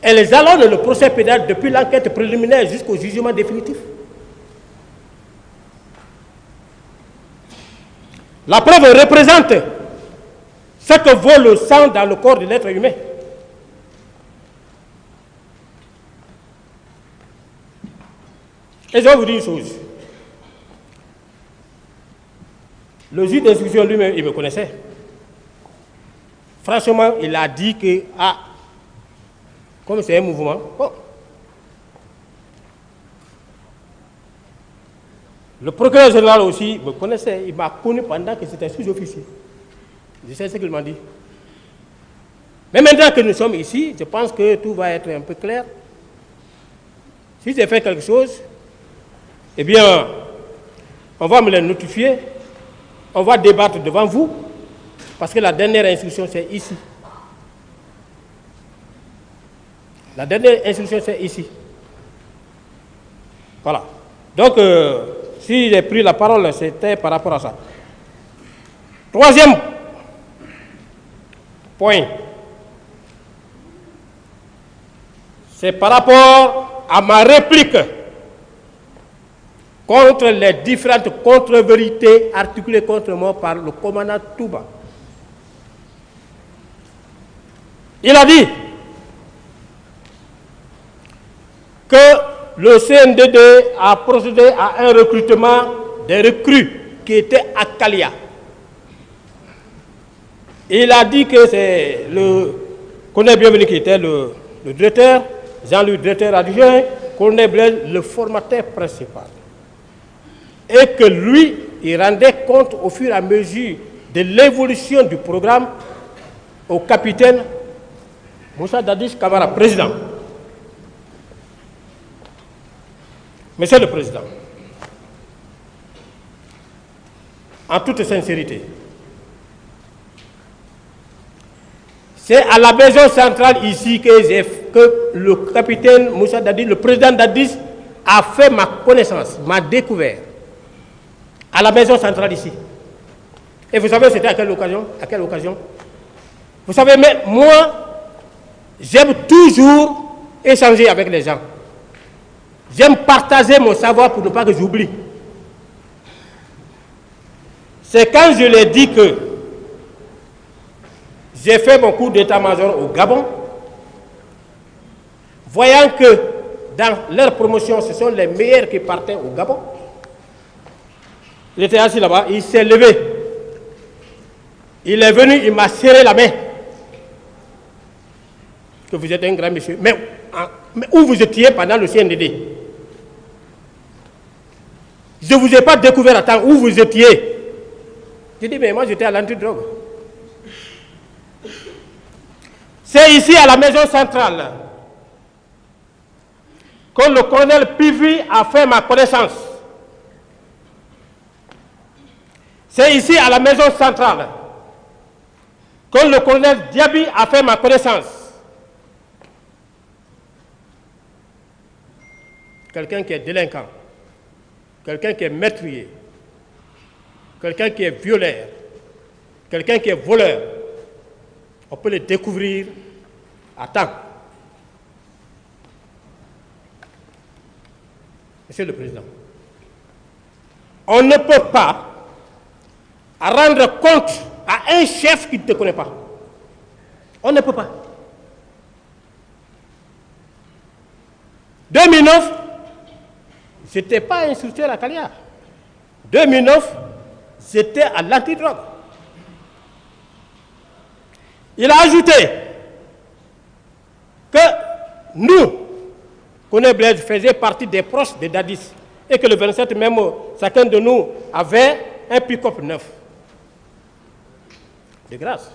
elle jalonne le procès pénal depuis l'enquête préliminaire jusqu'au jugement définitif. La preuve représente ce que vaut le sang dans le corps de l'être humain. Et je vais vous dire une chose. Le juge d'instruction lui-même, il me connaissait. Franchement, il a dit que, comme c'est un mouvement, bon. Le procureur général aussi me connaissait. Il m'a connu pendant que c'était sous-officier. Je sais ce qu'il m'a dit. Mais maintenant que nous sommes ici, je pense que tout va être un peu clair. Si j'ai fait quelque chose, eh bien, on va me le notifier, on va débattre devant vous, parce que la dernière instruction, c'est ici. La dernière instruction, c'est ici. Voilà. Donc, si j'ai pris la parole, c'était par rapport à ça. Troisième point, c'est par rapport à ma réplique contre les différentes contre-vérités articulées contre moi par le commandant Touba. Il a dit que le CNDD a procédé à un recrutement des recrues qui étaient à Kalia. Il a dit que c'est le colonel Bienvenu qui était le directeur, Jean-Louis, directeur adjoint, colonel Blaise, le formateur principal. Et que lui, il rendait compte au fur et à mesure de l'évolution du programme au capitaine Moussa Dadis Camara, président. Monsieur le Président, en toute sincérité, c'est à la maison centrale ici que le capitaine Moussa Dadis, le président Dadis, a fait ma connaissance, m'a découvert. À la maison centrale ici. Et vous savez, c'était à quelle occasion? À quelle occasion? Vous savez, mais moi, j'aime toujours échanger avec les gens. J'aime partager mon savoir pour ne pas que j'oublie. C'est quand je leur dis que j'ai fait mon cours d'état-major au Gabon, voyant que dans leur promotion, ce sont les meilleurs qui partaient au Gabon. Il était assis là-bas, il s'est levé. Il est venu, il m'a serré la main. Que vous êtes un grand monsieur. Mais où vous étiez pendant le CNDD? Je ne vous ai pas découvert à temps où vous étiez. Je dis, mais moi j'étais à l'antidrogue. C'est ici à la maison centrale que le colonel Pivi a fait ma connaissance. C'est ici à la maison centrale que le colonel Diaby a fait ma connaissance. Quelqu'un qui est délinquant, quelqu'un qui est meurtrier, quelqu'un qui est violeur, quelqu'un qui est voleur, on peut le découvrir à temps. Monsieur le Président, on ne peut pas rendre compte à un chef qui ne te connaît pas. On ne peut pas. 2009, je n'étais pas instructeur à Caléa. 2009, j'étais à l'antidrogue. Il a ajouté que nous, Colonel Blaise, faisait partie des proches de Dadis et que le 27 même, chacun de nous avait un pick-up neuf. De grâce.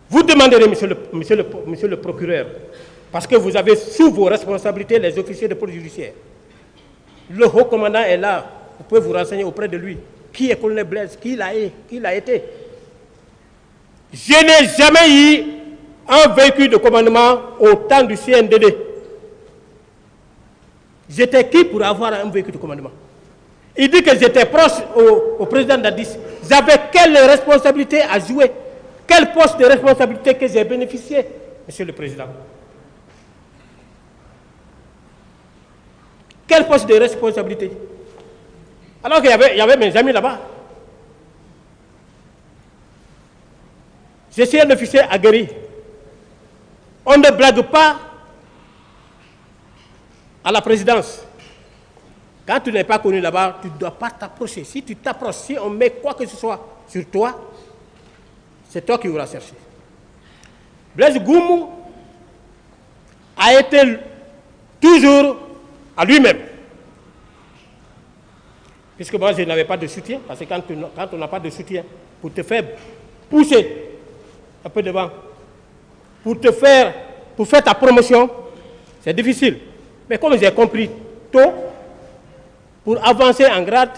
Vous demanderez, monsieur le procureur, parce que vous avez sous vos responsabilités les officiers de police judiciaire. Le haut commandant est là, vous pouvez vous renseigner auprès de lui. Qui est Colonel Blaise? Qui l'a été? Je n'ai jamais eu un véhicule de commandement au temps du CNDD. J'étais qui pour avoir un véhicule de commandement? Il dit que j'étais proche au président Dadis. J'avais quelle responsabilité à jouer? Quel poste de responsabilité que j'ai bénéficié, monsieur le Président? Quel poste de responsabilité? Alors qu'il y avait mes amis là-bas. Je suis un officier aguerri. On ne blague pas à la présidence. Quand tu n'es pas connu là-bas, tu ne dois pas t'approcher. Si tu t'approches, si on met quoi que ce soit sur toi, c'est toi qui auras cherché. Blaise Goumou a été toujours à lui-même. Puisque moi, je n'avais pas de soutien, parce que quand on n'a pas de soutien, pour te faire pousser un peu devant, pour faire ta promotion, c'est difficile. Mais comme j'ai compris tôt, pour avancer en grade,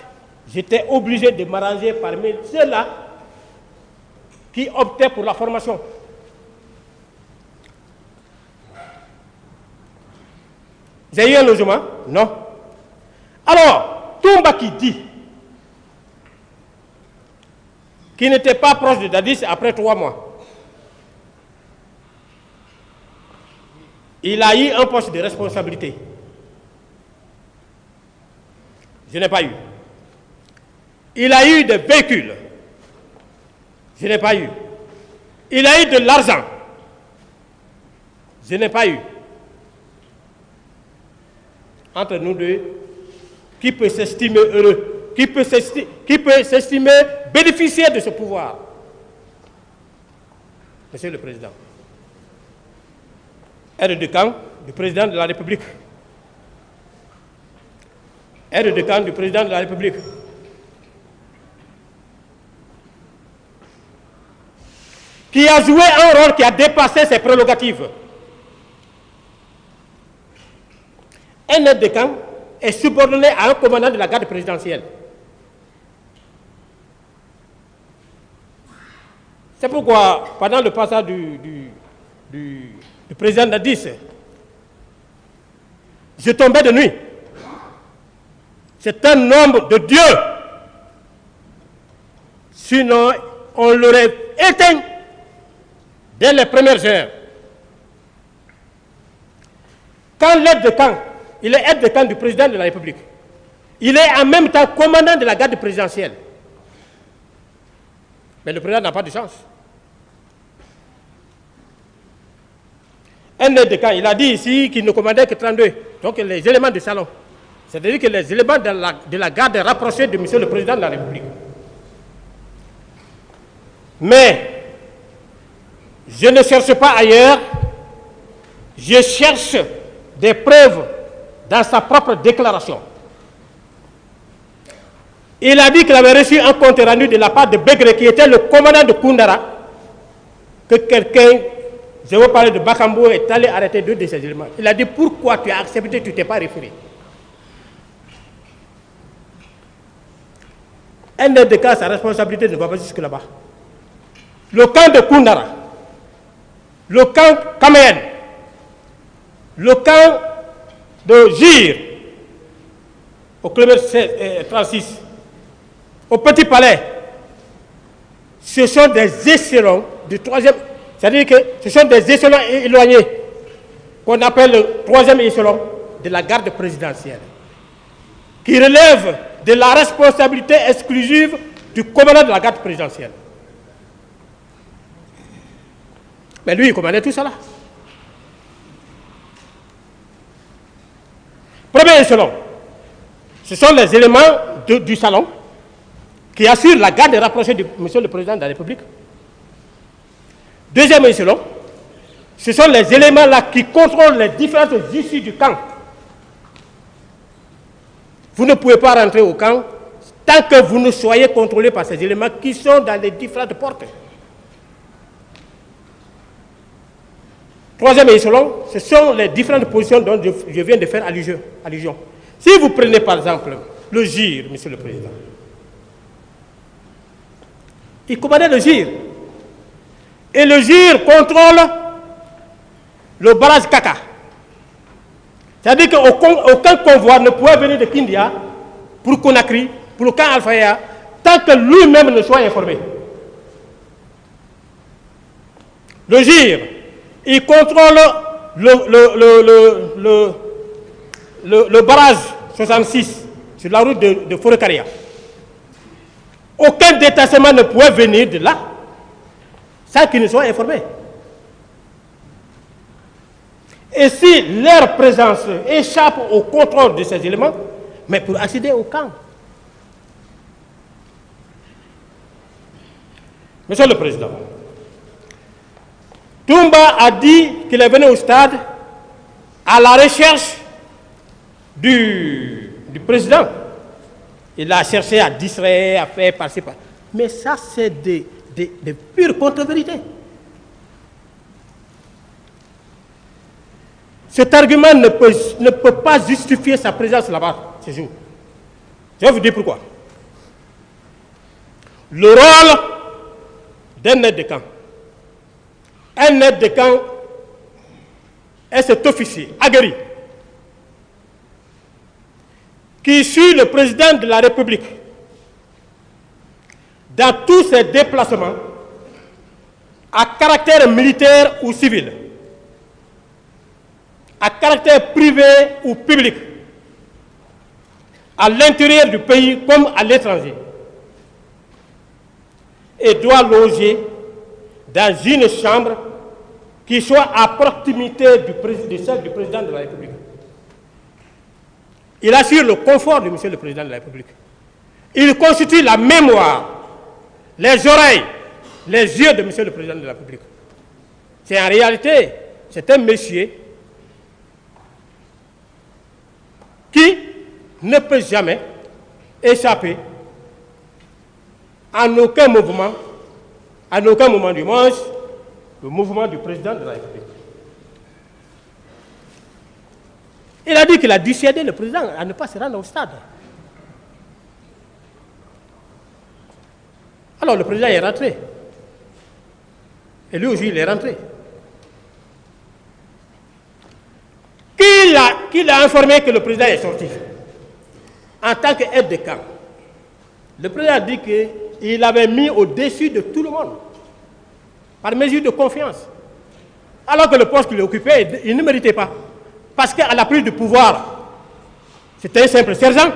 j'étais obligé de m'arranger parmi ceux-là qui optaient pour la formation. J'ai eu un logement? Non. Alors, Toumba qui dit qu'il n'était pas proche de Dadis après 3 mois, il a eu un poste de responsabilité. Je n'ai pas eu. Il a eu des véhicules. Je n'ai pas eu. Il a eu de l'argent. Je n'ai pas eu. Entre nous deux, qui peut s'estimer heureux? Qui peut s'estimer bénéficier de ce pouvoir? Monsieur le Président. Aide de camp du Président de la République. Aide de camp du Président de la République. Qui a joué un rôle qui a dépassé ses prérogatives. Un aide de camp est subordonné à un commandant de la garde présidentielle. C'est pourquoi, pendant le passage du président Dadis, je tombais de nuit. C'est un homme de Dieu. Sinon, on l'aurait éteint dès les premières heures. Quand l'aide de camp, il est aide de camp du président de la République. Il est en même temps commandant de la garde présidentielle. Mais le président n'a pas de chance. Un aide de camp, il a dit ici qu'il ne commandait que 32. Donc les éléments du salon. C'est-à-dire que les éléments de la garde rapprochés de monsieur le président de la République. Mais je ne cherche pas ailleurs. Je cherche des preuves dans sa propre déclaration. Il a dit qu'il avait reçu un compte rendu de la part de Begré, qui était le commandant de Koundara, que quelqu'un je veux parler de Bakambo, est allé arrêter 2 de ces éléments. Il a dit pourquoi tu as accepté, tu ne t'es pas référé. Un aide de camp, sa responsabilité ne va pas jusque là-bas. Le camp de Koundara, le camp Kaméen, le camp de Gir, au kilomètre 36, au Petit Palais, ce sont des échelons du 3e, c'est-à-dire que ce sont des échelons éloignés, qu'on appelle le 3e échelon de la garde présidentielle, qui relève de la responsabilité exclusive du commandant de la garde présidentielle. Mais lui, il commandait tout ça là. Premier échelon, ce sont les éléments du salon qui assurent la garde rapprochée de M. le Président de la République. Deuxième échelon, ce sont les éléments là qui contrôlent les différentes issues du camp. Vous ne pouvez pas rentrer au camp tant que vous ne soyez contrôlé par ces éléments qui sont dans les différentes portes. Troisième échelon, ce sont les différentes positions dont je viens de faire allusion. Si vous prenez par exemple le GIR, Monsieur le Président, il commandait le GIR. Et le GIR contrôle le barrage Kaka. C'est-à-dire qu'aucun convoi ne pouvait venir de Kindia pour Conakry, pour le camp Alpha, tant que lui-même ne soit informé. Le GIR, il contrôle le barrage 66 sur la route de Forêt-Caria. Aucun détachement ne pouvait venir de là sans qu'ils ne soient informés. Et si leur présence échappe au contrôle de ces éléments, mais pour accéder au camp. Monsieur le Président, Toumba a dit qu'il est venu au stade à la recherche du président. Il a cherché à distraire, à faire par-ci, par-là. Mais ça, c'est des pures contre-vérités. Cet argument ne peut pas justifier sa présence là-bas ce jour. Je vais vous dire pourquoi. Le rôle d'un aide de camp. Un aide de camp est cet officier aguerri qui suit le président de la République dans tous ses déplacements à caractère militaire ou civil, à caractère privé ou public, à l'intérieur du pays comme à l'étranger, et doit loger dans une chambre qui soit à proximité de celle du président de la République. Il assure le confort de M. le Président de la République. Il constitue la mémoire, les oreilles, les yeux de M. le Président de la République. C'est en réalité, c'est un monsieur qui ne peut jamais échapper en aucun mouvement, à aucun moment du monde, le mouvement du président de la République. Il a dit qu'il a dissuadé le président à ne pas se rendre au stade. Alors le président est rentré. Et lui aussi, il est rentré. Qui l'a informé que le président est sorti? En tant qu'aide de camp. Le président a dit qu'il avait mis au-dessus de tout le monde, par mesure de confiance. Alors que le poste qu'il occupait, il ne méritait pas. Parce qu'à la prise du pouvoir, c'était un simple sergent.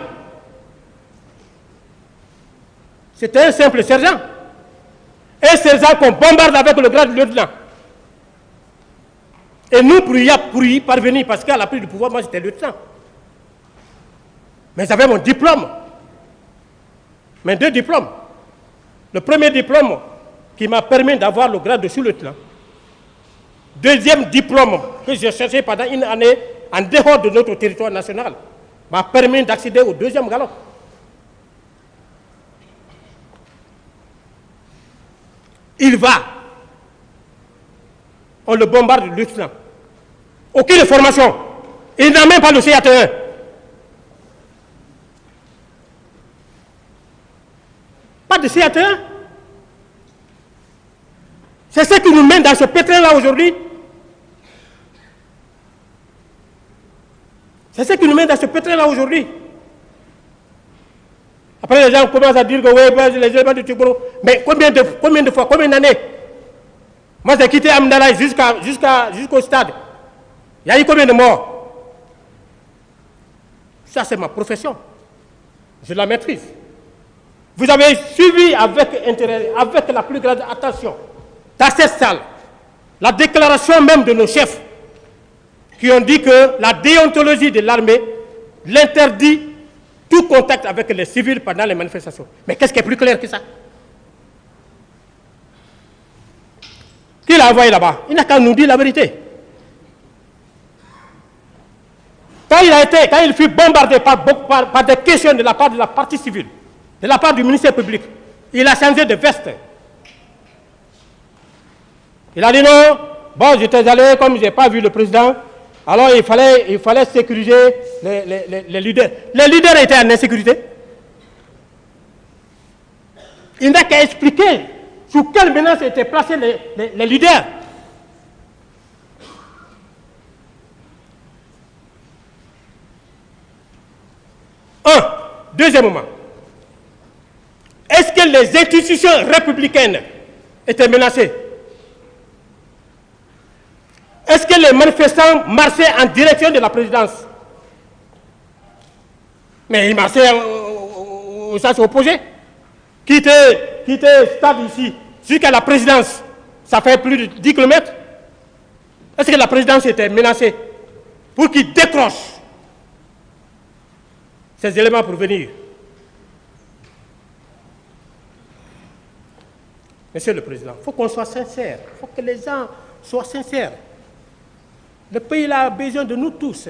C'était un simple sergent. Un sergent qu'on bombarde avec le grade de lieutenant. Et nous, pour y parvenir, parce qu'à la prise du pouvoir, moi j'étais lieutenant. Mais j'avais mon diplôme. Mes 2 diplômes. Le premier diplôme qui m'a permis d'avoir le grade de sous-lieutenant. Deuxième diplôme que j'ai cherché pendant une année en dehors de notre territoire national m'a permis d'accéder au 2e galop. Il va On le bombarde de lieutenant. Aucune formation. Il n'a même pas le CAT1. Pas de CAT1. C'est ce qui nous mène dans ce pétrin-là aujourd'hui. C'est ce qui nous mène dans ce pétrin-là aujourd'hui. Après, les gens commencent à dire que oui, les éléments de Tchoukourou. Mais combien de fois, combien d'années? Moi, j'ai quitté Amdalaï jusqu'au stade. Il y a eu combien de morts? Ça, c'est ma profession. Je la maîtrise. Vous avez suivi avec intérêt, avec la plus grande attention, dans cette salle, la déclaration même de nos chefs qui ont dit que la déontologie de l'armée l'interdit tout contact avec les civils pendant les manifestations. Mais qu'est-ce qui est plus clair que ça? Qui l'a envoyé là-bas? Il n'a qu'à nous dire la vérité. Quand il fut bombardé par des questions de la part de la partie civile, de la part du ministère public, il a changé de veste. Il a dit non, bon, j'étais allé, comme je n'ai pas vu le président, alors il fallait sécuriser les leaders. Les leaders étaient en insécurité. Il n'a qu'à expliquer sous quelle menace étaient placés les leaders. Deuxièmement, est-ce que les institutions républicaines étaient menacées? Est-ce que les manifestants marchaient en direction de la présidence? Mais ils marchaient au sens opposé. Quitter stade ici jusqu'à la présidence, ça fait plus de 10 km. Est-ce que la présidence était menacée pour qu'ils décrochent ces éléments pour venir? Monsieur le Président, il faut qu'on soit sincère. Il faut que les gens soient sincères. Le pays a besoin de nous tous.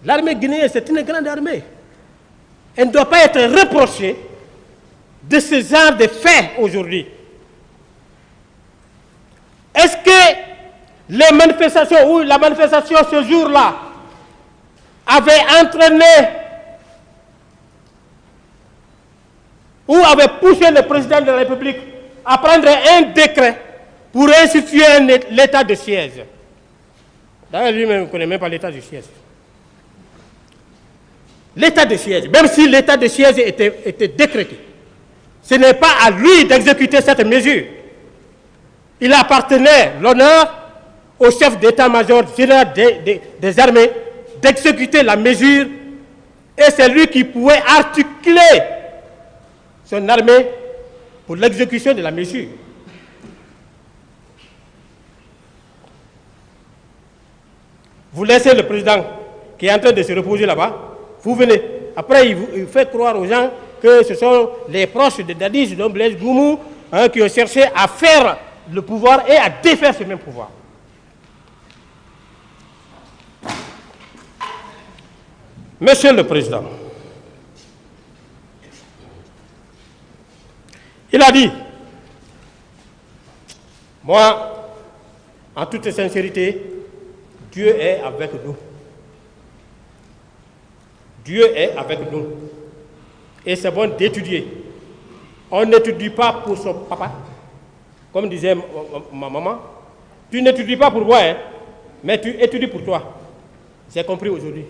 L'armée guinéenne, c'est une grande armée. Elle ne doit pas être reprochée de ce genre de faits aujourd'hui. Est-ce que les manifestations ou la manifestation ce jour-là avait entraîné ou avait poussé le président de la République à prendre un décret pour instituer l'état de siège? D'ailleurs, lui-même ne connaît même pas l'état de siège. L'état de siège, même si l'état de siège était décrété, ce n'est pas à lui d'exécuter cette mesure. Il appartenait l'honneur au chef d'état-major général des armées d'exécuter la mesure, et c'est lui qui pouvait articuler son armée pour l'exécution de la mesure. Vous laissez le président qui est en train de se reposer là-bas, vous venez. Après, il fait croire aux gens que ce sont les proches de Dadis, de Blaise Goumou, qui ont cherché à faire le pouvoir et à défaire ce même pouvoir. Monsieur le Président, il a dit, moi, en toute sincérité, Dieu est avec nous. Dieu est avec nous. Et c'est bon d'étudier. On n'étudie pas pour son papa. Comme disait ma maman, tu n'étudies pas pour moi, hein, mais tu étudies pour toi. J'ai compris aujourd'hui.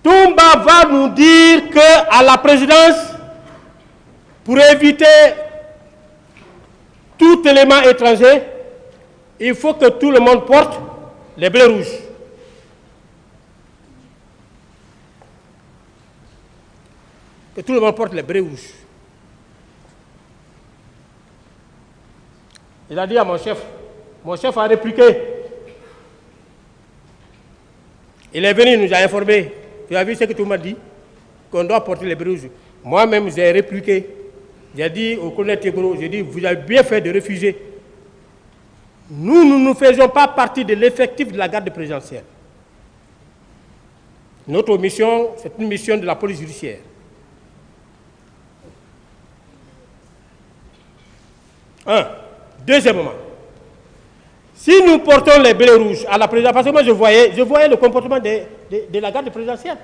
Toumba va nous dire qu'à la présidence, pour éviter tout élément étranger, il faut que tout le monde porte les bleus rouges. Que tout le monde porte les bleus rouges. Il a dit à mon chef a répliqué. Il est venu, il nous a informé. Tu as vu ce que tu m'as dit? Qu'on doit porter les bleus rouges. Moi-même, j'ai répliqué. J'ai dit au colonel Tchoukourou, j'ai dit, vous avez bien fait de refuser. Nous ne faisons pas partie de l'effectif de la garde présidentielle. Notre mission, c'est une mission de la police judiciaire. Un. Deuxièmement, si nous portons les bérets rouges à la présidence, parce que moi je voyais le comportement de la garde présidentielle,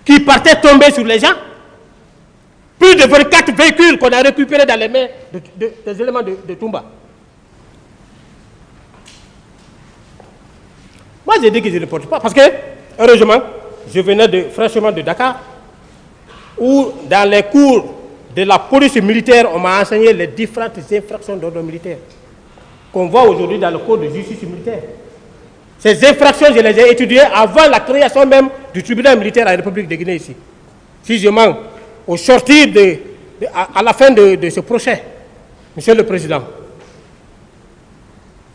qui partait tomber sur les gens. Plus de 24 véhicules qu'on a récupérés dans les mains des éléments de Toumba. Moi, j'ai dit que je ne porte pas, parce que, heureusement, je venais fraîchement de Dakar, où dans les cours de la police militaire, on m'a enseigné les différentes infractions d'ordre militaire qu'on voit aujourd'hui dans le code de justice militaire. Ces infractions, je les ai étudiées avant la création même du tribunal militaire à la République de Guinée ici. Si je mens, au sortir à la fin de ce procès, Monsieur le Président,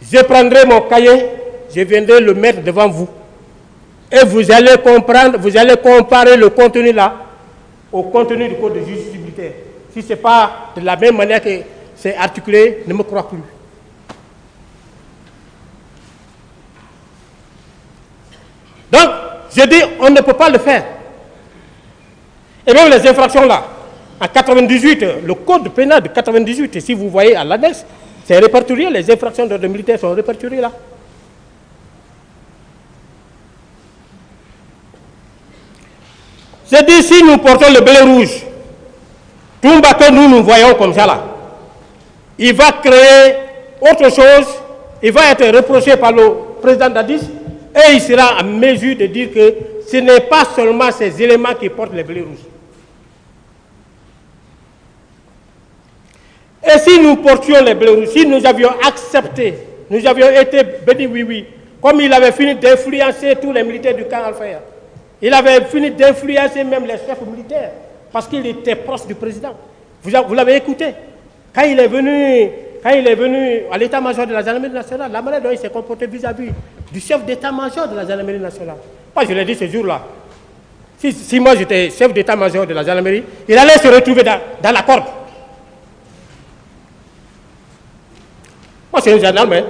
je prendrai mon cahier, je viendrai le mettre devant vous. Et vous allez comprendre, vous allez comparer le contenu là au contenu du code de justice militaire. Si ce n'est pas de la même manière que c'est articulé, ne me crois plus. Donc, je dis, on ne peut pas le faire. Et même les infractions là, en 98, le code pénal de 98, et si vous voyez à l'annexe, c'est répertorié, les infractions d'ordre militaire sont répertoriées là. Je dis, si nous portons le blé rouge, Toumba que nous voyons comme ça là, il va créer autre chose, il va être reproché par le président Dadis, et il sera en mesure de dire que ce n'est pas seulement ces éléments qui portent les blés rouges. Et si nous portions les blés rouges, si nous avions accepté, nous avions été bénis, oui, comme il avait fini d'influencer tous les militaires du camp Al-Faya, il avait fini d'influencer même les chefs militaires, parce qu'il était proche du président. Vous l'avez écouté. Quand il est venu à l'état-major de la gendarmerie nationale, la manière dont il s'est comporté vis-à-vis du chef d'état-major de la gendarmerie nationale. Moi, je l'ai dit ce jour-là. Si moi j'étais chef d'état-major de la gendarmerie, il allait se retrouver dans la corde. Moi, c'est un gendarme. Hein.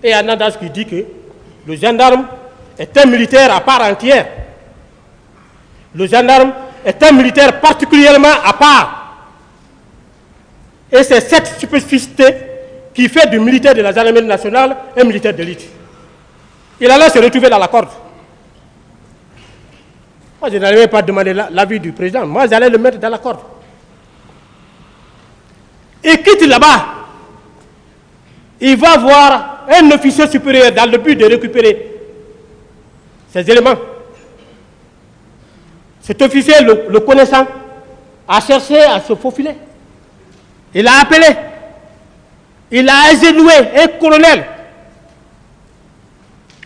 Et il y a un adage qui dit que le gendarme est un militaire à part entière. Le gendarme est un militaire particulièrement à part. Et c'est cette spécificité qui fait du militaire de la gendarmerie nationale un militaire d'élite. Il allait se retrouver dans la corde. Moi, je n'allais même pas demander l'avis du président. Moi, j'allais le mettre dans la corde. Il quitte là-bas. Il va voir un officier supérieur dans le but de récupérer ces éléments. Cet officier, le connaissant, a cherché à se faufiler. Il a appelé. Il a agenouillé un colonel.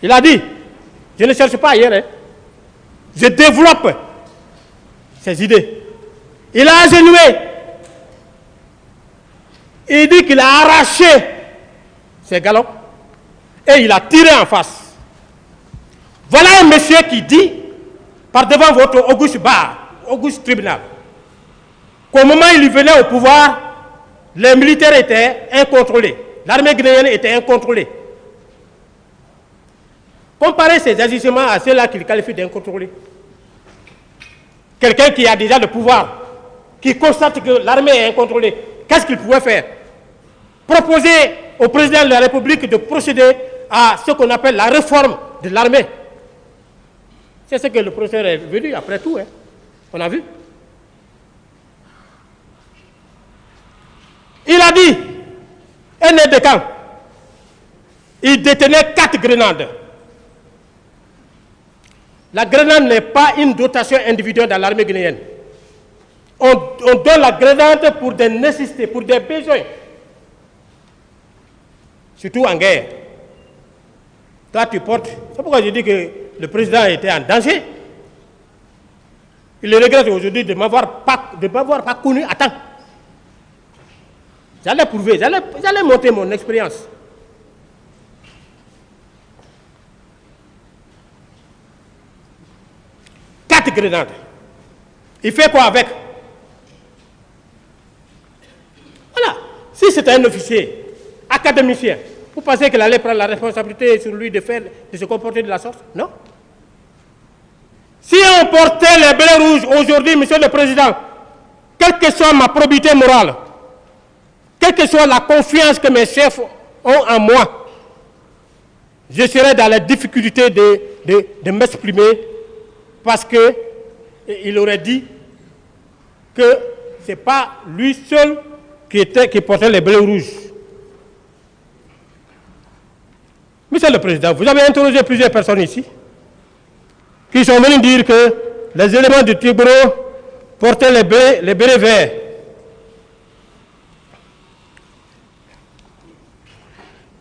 Il a dit, je ne cherche pas ailleurs, hein. Je développe ces idées. Il a agenouillé. Il dit qu'il a arraché ses galops et il a tiré en face. Voilà un monsieur qui dit, par devant votre auguste bar, auguste tribunal, qu'au moment où il venait au pouvoir, les militaires étaient incontrôlés. L'armée guinéenne était incontrôlée. Comparez ces agissements à ceux-là qu'il qualifie d'incontrôlés. Quelqu'un qui a déjà le pouvoir, qui constate que l'armée est incontrôlée, qu'est-ce qu'il pouvait faire? Proposer au président de la République de procéder à ce qu'on appelle la réforme de l'armée. C'est ce que le professeur est venu après tout. Hein. On a vu. Il a dit, un aide de camp, il détenait 4 grenades. La grenade n'est pas une dotation individuelle dans l'armée guinéenne. On donne la grenade pour des nécessités, pour des besoins. Surtout en guerre. Toi, tu portes. C'est pourquoi je dis que le président était en danger. Il le regrette aujourd'hui de ne m'avoir pas connu à temps. J'allais prouver, j'allais montrer mon expérience. Quatre grenades. Il fait quoi avec? Voilà. Si c'était un officier, académicien, vous pensez qu'il allait prendre la responsabilité sur lui de se comporter de la sorte? Non. Si on portait les blés rouges aujourd'hui, Monsieur le Président, quelle que soit ma probité morale, quelle que soit la confiance que mes chefs ont en moi, je serai dans la difficulté de m'exprimer parce qu'il aurait dit que ce n'est pas lui seul qui portait les bleus rouges. Monsieur le Président, vous avez interrogé plusieurs personnes ici qui sont venus dire que les éléments du Tigboro portaient les bérets verts.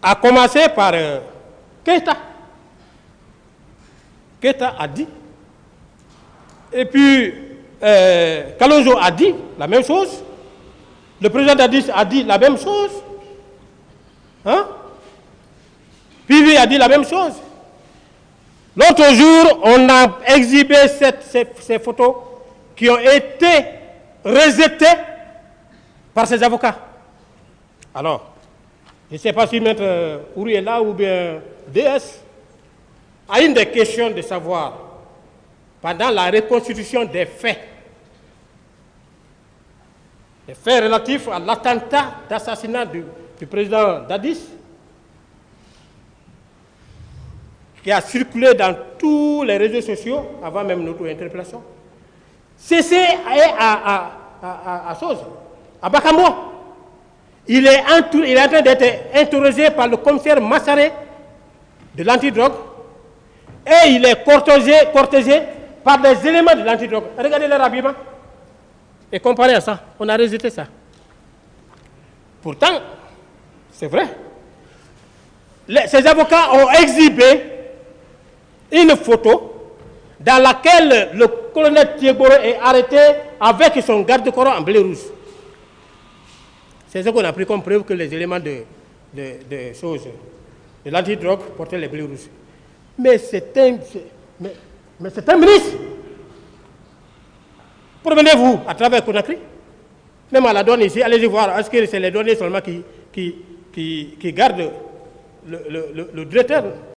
À commencer par Keïta. Keïta a dit. Et puis, Kalonzo a dit la même chose. Le président Dadis a dit la même chose. Hein? Pivi a dit la même chose. L'autre jour, on a exhibé ces photos qui ont été rejetées par ses avocats. Alors, je ne sais pas si Maître Ouri est là ou bien DS a une des questions de savoir, pendant la reconstitution des faits relatifs à l'attentat d'assassinat du président Dadis, qui a circulé dans tous les réseaux sociaux avant même notre interpellation, c'est à chose, à Bakambo. Il est en train d'être interrogé par le commissaire Massaré de l'antidrogue et il est cortégé par des éléments de l'antidrogue. Regardez leur habillement et comparez à ça. On a rejeté ça. Pourtant, c'est vrai. Ces avocats ont exhibé une photo dans laquelle le colonel Tigboro est arrêté avec son garde-corps en bleu rouge. C'est ce qu'on a pris comme preuve que les éléments de l'antidrogue portaient les bleus rouges. Mais c'est un ministre. Promenez-vous à travers Conakry, même à la douane ici, allez-y voir, est-ce que c'est les douaniers seulement qui gardent le directeur